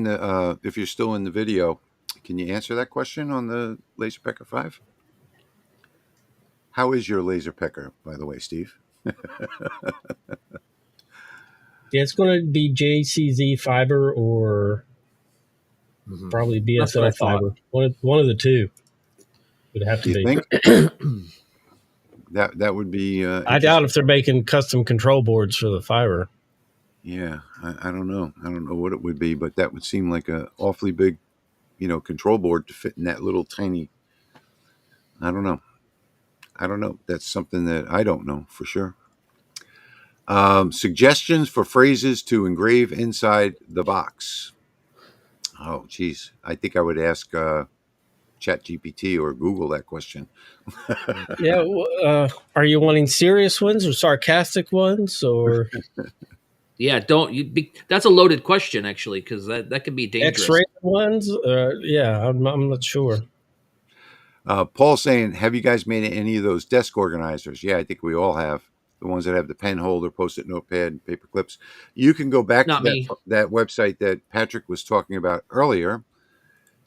still in the video, can you answer that question on the Laser Pecker 5? How is your Laser Pecker, by the way, Steve? Yeah, it's going to be JCZ fiber or probably That's what I BSL thought. fiber. One of the two would have to Do you be. think that would be? I doubt if they're making custom control boards for the fiber. Yeah, I don't know. I don't know what it would be, but that would seem like a awfully big, control board to fit in that little tiny. I don't know. I don't know. That's something that I don't know for sure. Suggestions for phrases to engrave inside the box. Oh, geez. I think I would ask ChatGPT or Google that question. Yeah. Are you wanting serious ones or sarcastic ones or Yeah, don't you? That's a loaded question actually, because that can be dangerous. X-rated ones? Yeah, I'm not sure. Paul saying, have you guys made any of those desk organizers? Yeah, I think we all have. The ones that have the pen holder, post-it notepad, and paper clips. You can go back to Not me. that website that Patrick was talking about earlier.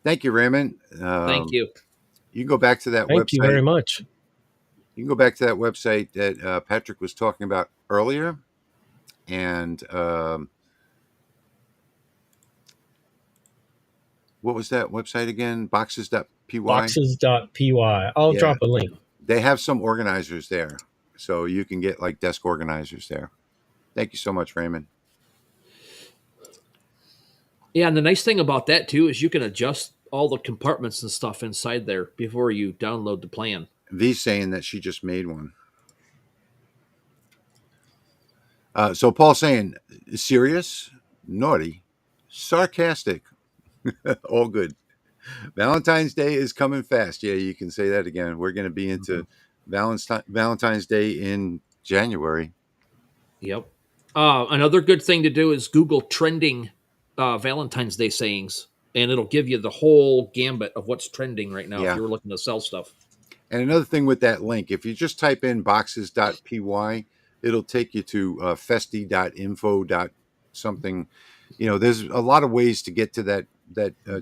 Thank you, Raymond. Thank you. You can go back to that Thank you very website. much. You can go back to that website that Patrick was talking about earlier, and what was that website again? Boxes.py. Boxes.py. I'll Yeah, drop a link. they have some organizers there, so you can get like desk organizers there. Thank you so much, Raymond. Yeah, and the nice thing about that too is you can adjust all the compartments and stuff inside there before you download the plan. V's saying that she just made one. So Paul's saying, serious, naughty, sarcastic, all good. Valentine's Day is coming fast. Yeah, you can say that again. We're going to be into Valentine's Day in January. Yep. Another good thing to do is Google trending Valentine's Day sayings, and it'll give you the whole gambit of what's trending right now if Yeah. you're looking to sell stuff. And another thing with that link, if you just type in boxes.py, it'll take you to festi.info. Something. There's a lot of ways to get to that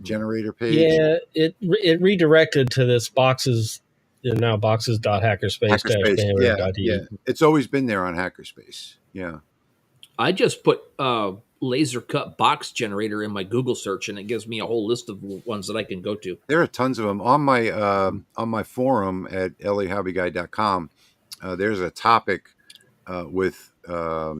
generator page. Yeah, it redirected to this boxes now Hackerspace. Yeah, yeah. boxes.hackerspace-banner.de. It's always been there on Hackerspace. Yeah. I just put laser cut box generator in my Google search, and it gives me a whole list of ones that I can go to. There are tons of them on my forum at lahobbyguy.com. There's a topic with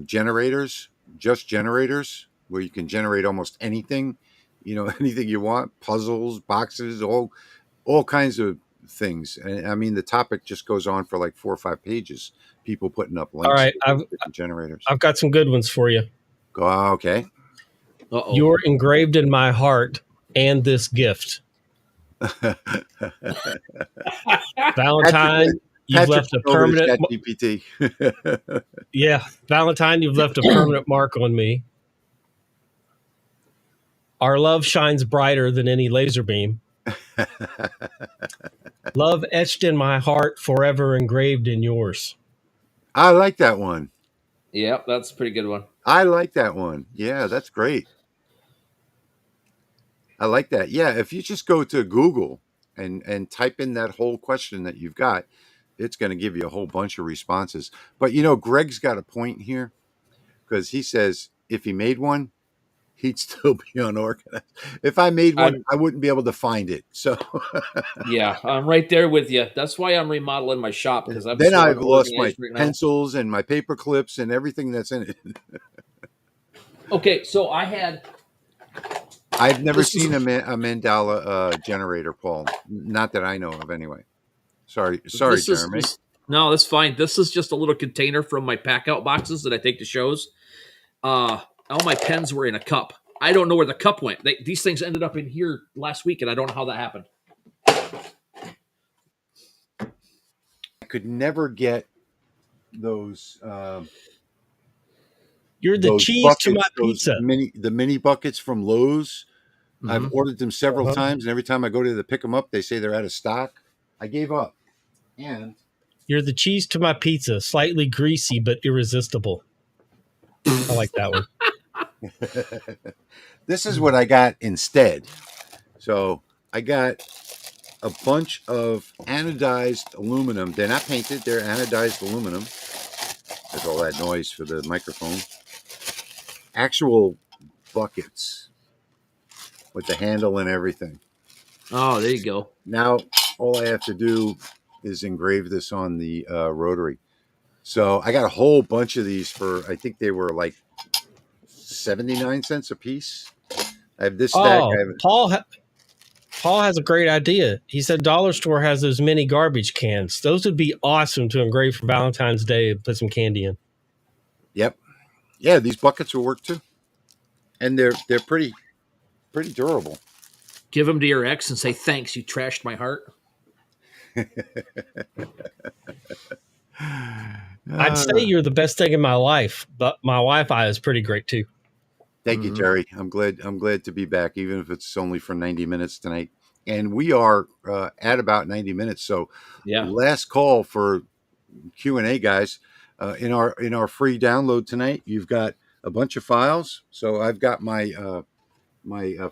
generators, just generators, where you can generate almost anything, anything you want, puzzles, boxes, all kinds of things. And I mean, the topic just goes on for like 4 or 5 pages. People putting up links All right, to different generators. I've got some good ones for you. Go okay. Uh-oh. You're engraved in my heart and this gift. Valentine, you've left a permanent GPT. Yeah, Valentine, you've left a permanent mark on me. Our love shines brighter than any laser beam. Love etched in my heart, forever engraved in yours. I like that one. Yep, that's a pretty good one. I like that one. Yeah, that's great. I like that. Yeah, if you just go to Google and type in that whole question that you've got, it's going to give you a whole bunch of responses. But Greg's got a point here, because he says if he made one, he'd still be unorganized. If I made one, I wouldn't be able to find it. So yeah, I'm right there with you. That's why I'm remodeling my shop, because I've lost my pencils and my paper clips and everything that's in it. Okay, so I've never seen a mandala generator, Paul. Not that I know of, anyway. Sorry, Jeremy. No, that's fine. This is just a little container from my pack out boxes that I take to shows. All my pens were in a cup. I don't know where the cup went. These things ended up in here last week, and I don't know how that happened. I could never get those. You're the cheese buckets, to my pizza. The mini buckets from Lowe's. Mm-hmm. I've ordered them several times, and every time I go to pick them up, they say they're out of stock. I gave up. And you're the cheese to my pizza, slightly greasy but irresistible. I like that one. This is what I got instead. So I got a bunch of anodized aluminum. They're not painted. They're anodized aluminum. There's all that noise for the microphone. Actual buckets with the handle and everything. Oh, there you go. Now, all I have to do is engrave this on the rotary. So I got a whole bunch of these for, I think they were like 79 cents a piece. I have this stack. Paul Paul has a great idea. He said dollar store has those mini garbage cans. Those would be awesome to engrave for Valentine's Day and put some candy in. Yep. Yeah, these buckets will work too, and they're pretty durable. Give them to your ex and say, thanks, you trashed my heart. I'd say you're the best thing in my life, but my Wi-Fi is pretty great too. Thank you, Jerry. I'm glad to be back, even if it's only for 90 minutes tonight. And we are at about 90 minutes. So last call for Q&A, guys. In our free download tonight, you've got a bunch of files. So I've got my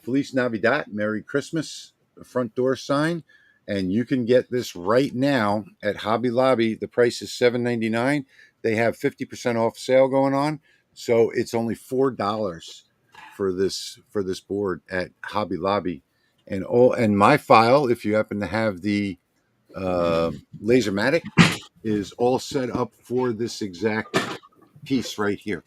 Feliz Navidad, Merry Christmas, front door sign. And you can get this right now at Hobby Lobby. The price is $7.99. They have 50% off sale going on. So it's only $4 for this board at Hobby Lobby, and my file, if you happen to have the Lasermatic, is all set up for this exact piece right here.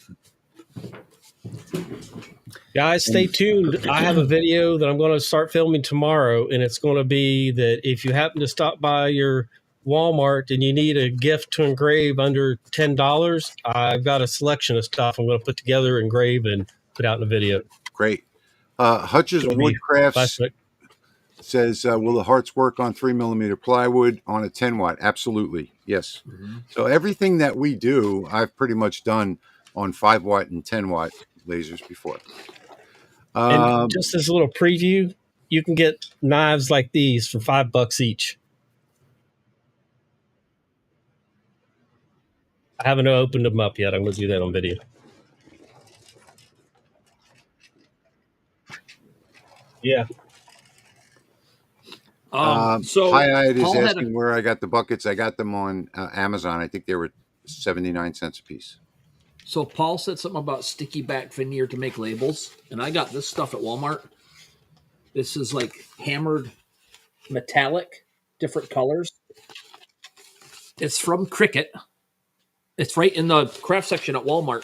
Guys, stay tuned. I have a video that I'm going to start filming tomorrow, and it's going to be that if you happen to stop by your Walmart and you need a gift to engrave under $10, I've got a selection of stuff I'm going to put together, engrave, and put out in a video. Great. Hutch's Woodcrafts says, will the hearts work on 3mm plywood on a 10 watt? Absolutely. Yes. So everything that we do, I've pretty much done on 5 watt and 10 watt lasers before. And just as a little preview, you can get knives like these for $5 each. I haven't opened them up yet. I'm going to do that on video. Yeah. So Hi-Eyed is asking where I got the buckets. I got them on Amazon. I think they were 79 cents a piece. So Paul said something about sticky back veneer to make labels, and I got this stuff at Walmart. This is like hammered metallic, different colors. It's from Cricut. It's right in the craft section at Walmart,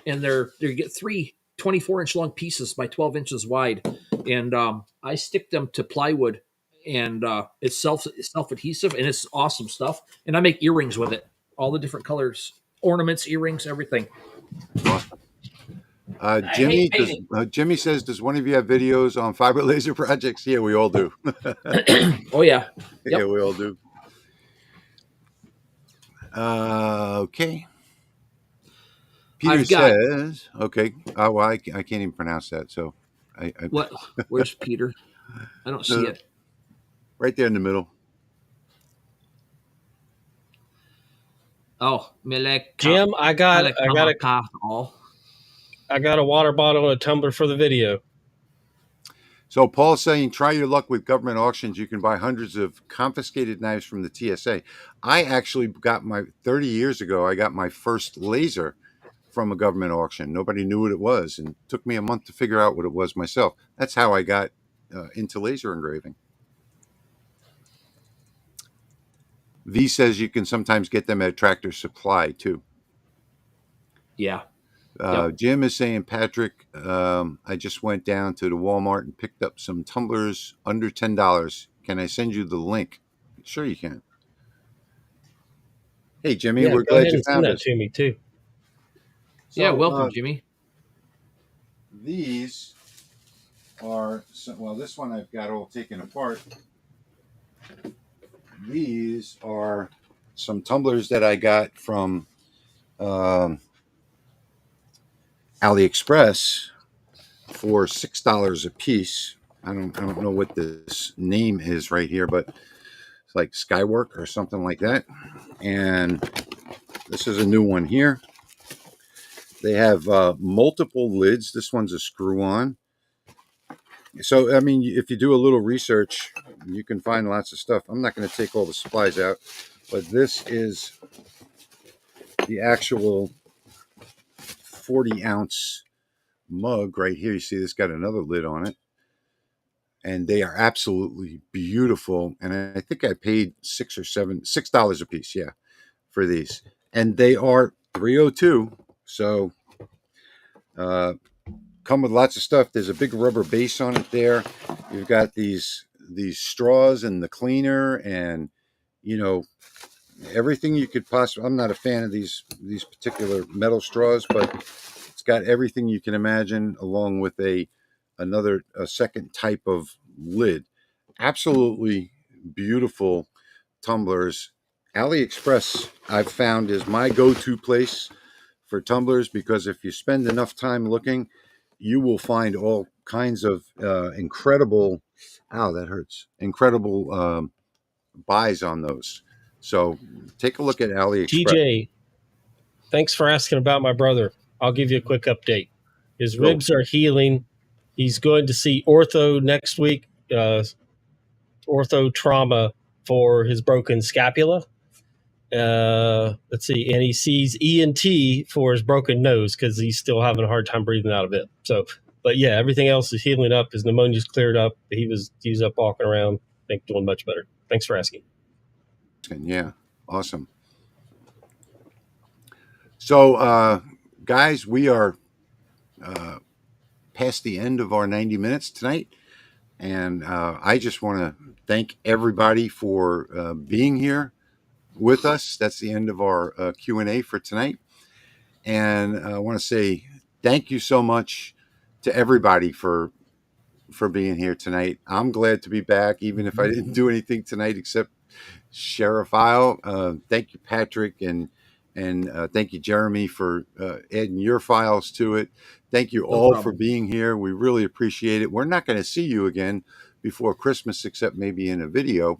and you get 3 24-inch long pieces by 12 inches wide, and I stick them to plywood, and it's self-adhesive, and it's awesome stuff. And I make earrings with it, all the different colors, ornaments, earrings, everything. Jimmy says, does one of you have videos on fiber laser projects? Yeah, we all do. Oh yeah. Yep. Yeah, we all do. Okay. Peter says, okay. Oh, well, I can't even pronounce that. So what? Where's Peter? I don't see it. Right there in the middle. Oh, Jim, I got a water bottle and a tumbler for the video. So Paul's saying, try your luck with government auctions. You can buy hundreds of confiscated knives from the TSA. I actually got 30 years ago, I got my first laser from a government auction. Nobody knew what it was, and it took me a month to figure out what it was myself. That's how I got into laser engraving. V says you can sometimes get them at Tractor Supply too. Yeah. Jim is saying, Patrick, I just went down to the Walmart and picked up some tumblers under $10. Can I send you the link? Sure you can. Hey, Jimmy, we're glad you found us. Send that to me too. So, yeah, welcome, Jimmy. These are, well, this one I've got all taken apart. These are some tumblers that I got from AliExpress for $6 a piece. I don't know what this name is right here, but it's like Skywork or something like that. And this is a new one here. They have multiple lids. This one's a screw-on. So, I mean, if you do a little research, you can find lots of stuff. I'm not going to take all the supplies out, but this is the actual 40-ounce mug right here. You see this got another lid on it, and they are absolutely beautiful. And I think I paid $6 a piece, yeah, for these, and they are 302. So come with lots of stuff. There's a big rubber base on it there. You've got these these straws and the cleaner, and everything you could possibly. I'm not a fan of these particular metal straws, but it's got everything you can imagine, along with a second type of lid. Absolutely beautiful tumblers. AliExpress, I've found, is my go-to place for tumblers, because if you spend enough time looking, you will find all kinds of incredible. Ow, that hurts! Incredible buys on those. So take a look at AliExpress. TJ, thanks for asking about my brother. I'll give you a quick update. His Go. ribs are healing. He's going to see ortho next week, ortho trauma for his broken scapula. Let's see, and he sees ENT for his broken nose because he's still having a hard time breathing out of it. So, but yeah, everything else is healing up. His pneumonia's cleared up. He's up walking around. I think doing much better. Thanks for asking. Yeah, awesome. So, guys, we are past the end of our 90 minutes tonight, and I just want to thank everybody for being here with us. That's the end of our Q&A for tonight, and I want to say thank you so much to everybody for being here tonight. I'm glad to be back, even if I didn't do anything tonight except share a file. Thank you, Patrick, and thank you, Jeremy, for adding your files to it. Thank you all for being here. We really appreciate it. We're not going to see you again before Christmas, except maybe in a video.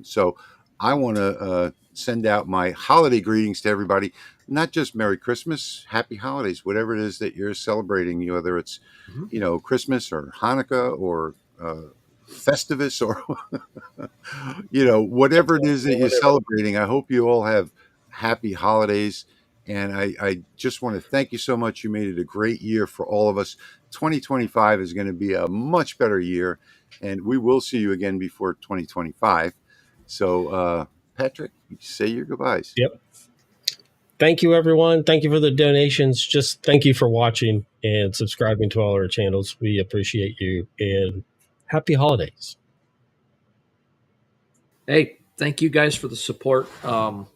So I want to send out my holiday greetings to everybody. Not just Merry Christmas, Happy Holidays, whatever it is that you're celebrating, whether it's Christmas or Hanukkah or Festivus or whatever it is that you're celebrating. I hope you all have happy holidays, and I just want to thank you so much. You made it a great year for all of us. 2025 is going to be a much better year, and we will see you again before 2025. So Patrick, say your goodbyes. Yep. Thank you, everyone. Thank you for the donations. Just thank you for watching and subscribing to all our channels. We appreciate you, and happy holidays. Hey, thank you guys for the support on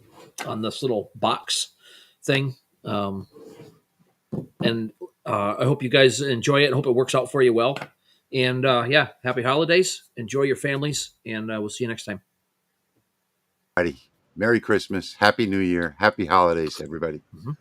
this little box thing. And I hope you guys enjoy it. I hope it works out for you well. And yeah, happy holidays. Enjoy your families, and we'll see you next time. Merry Christmas, Happy New Year, Happy Holidays, everybody. Mm-hmm.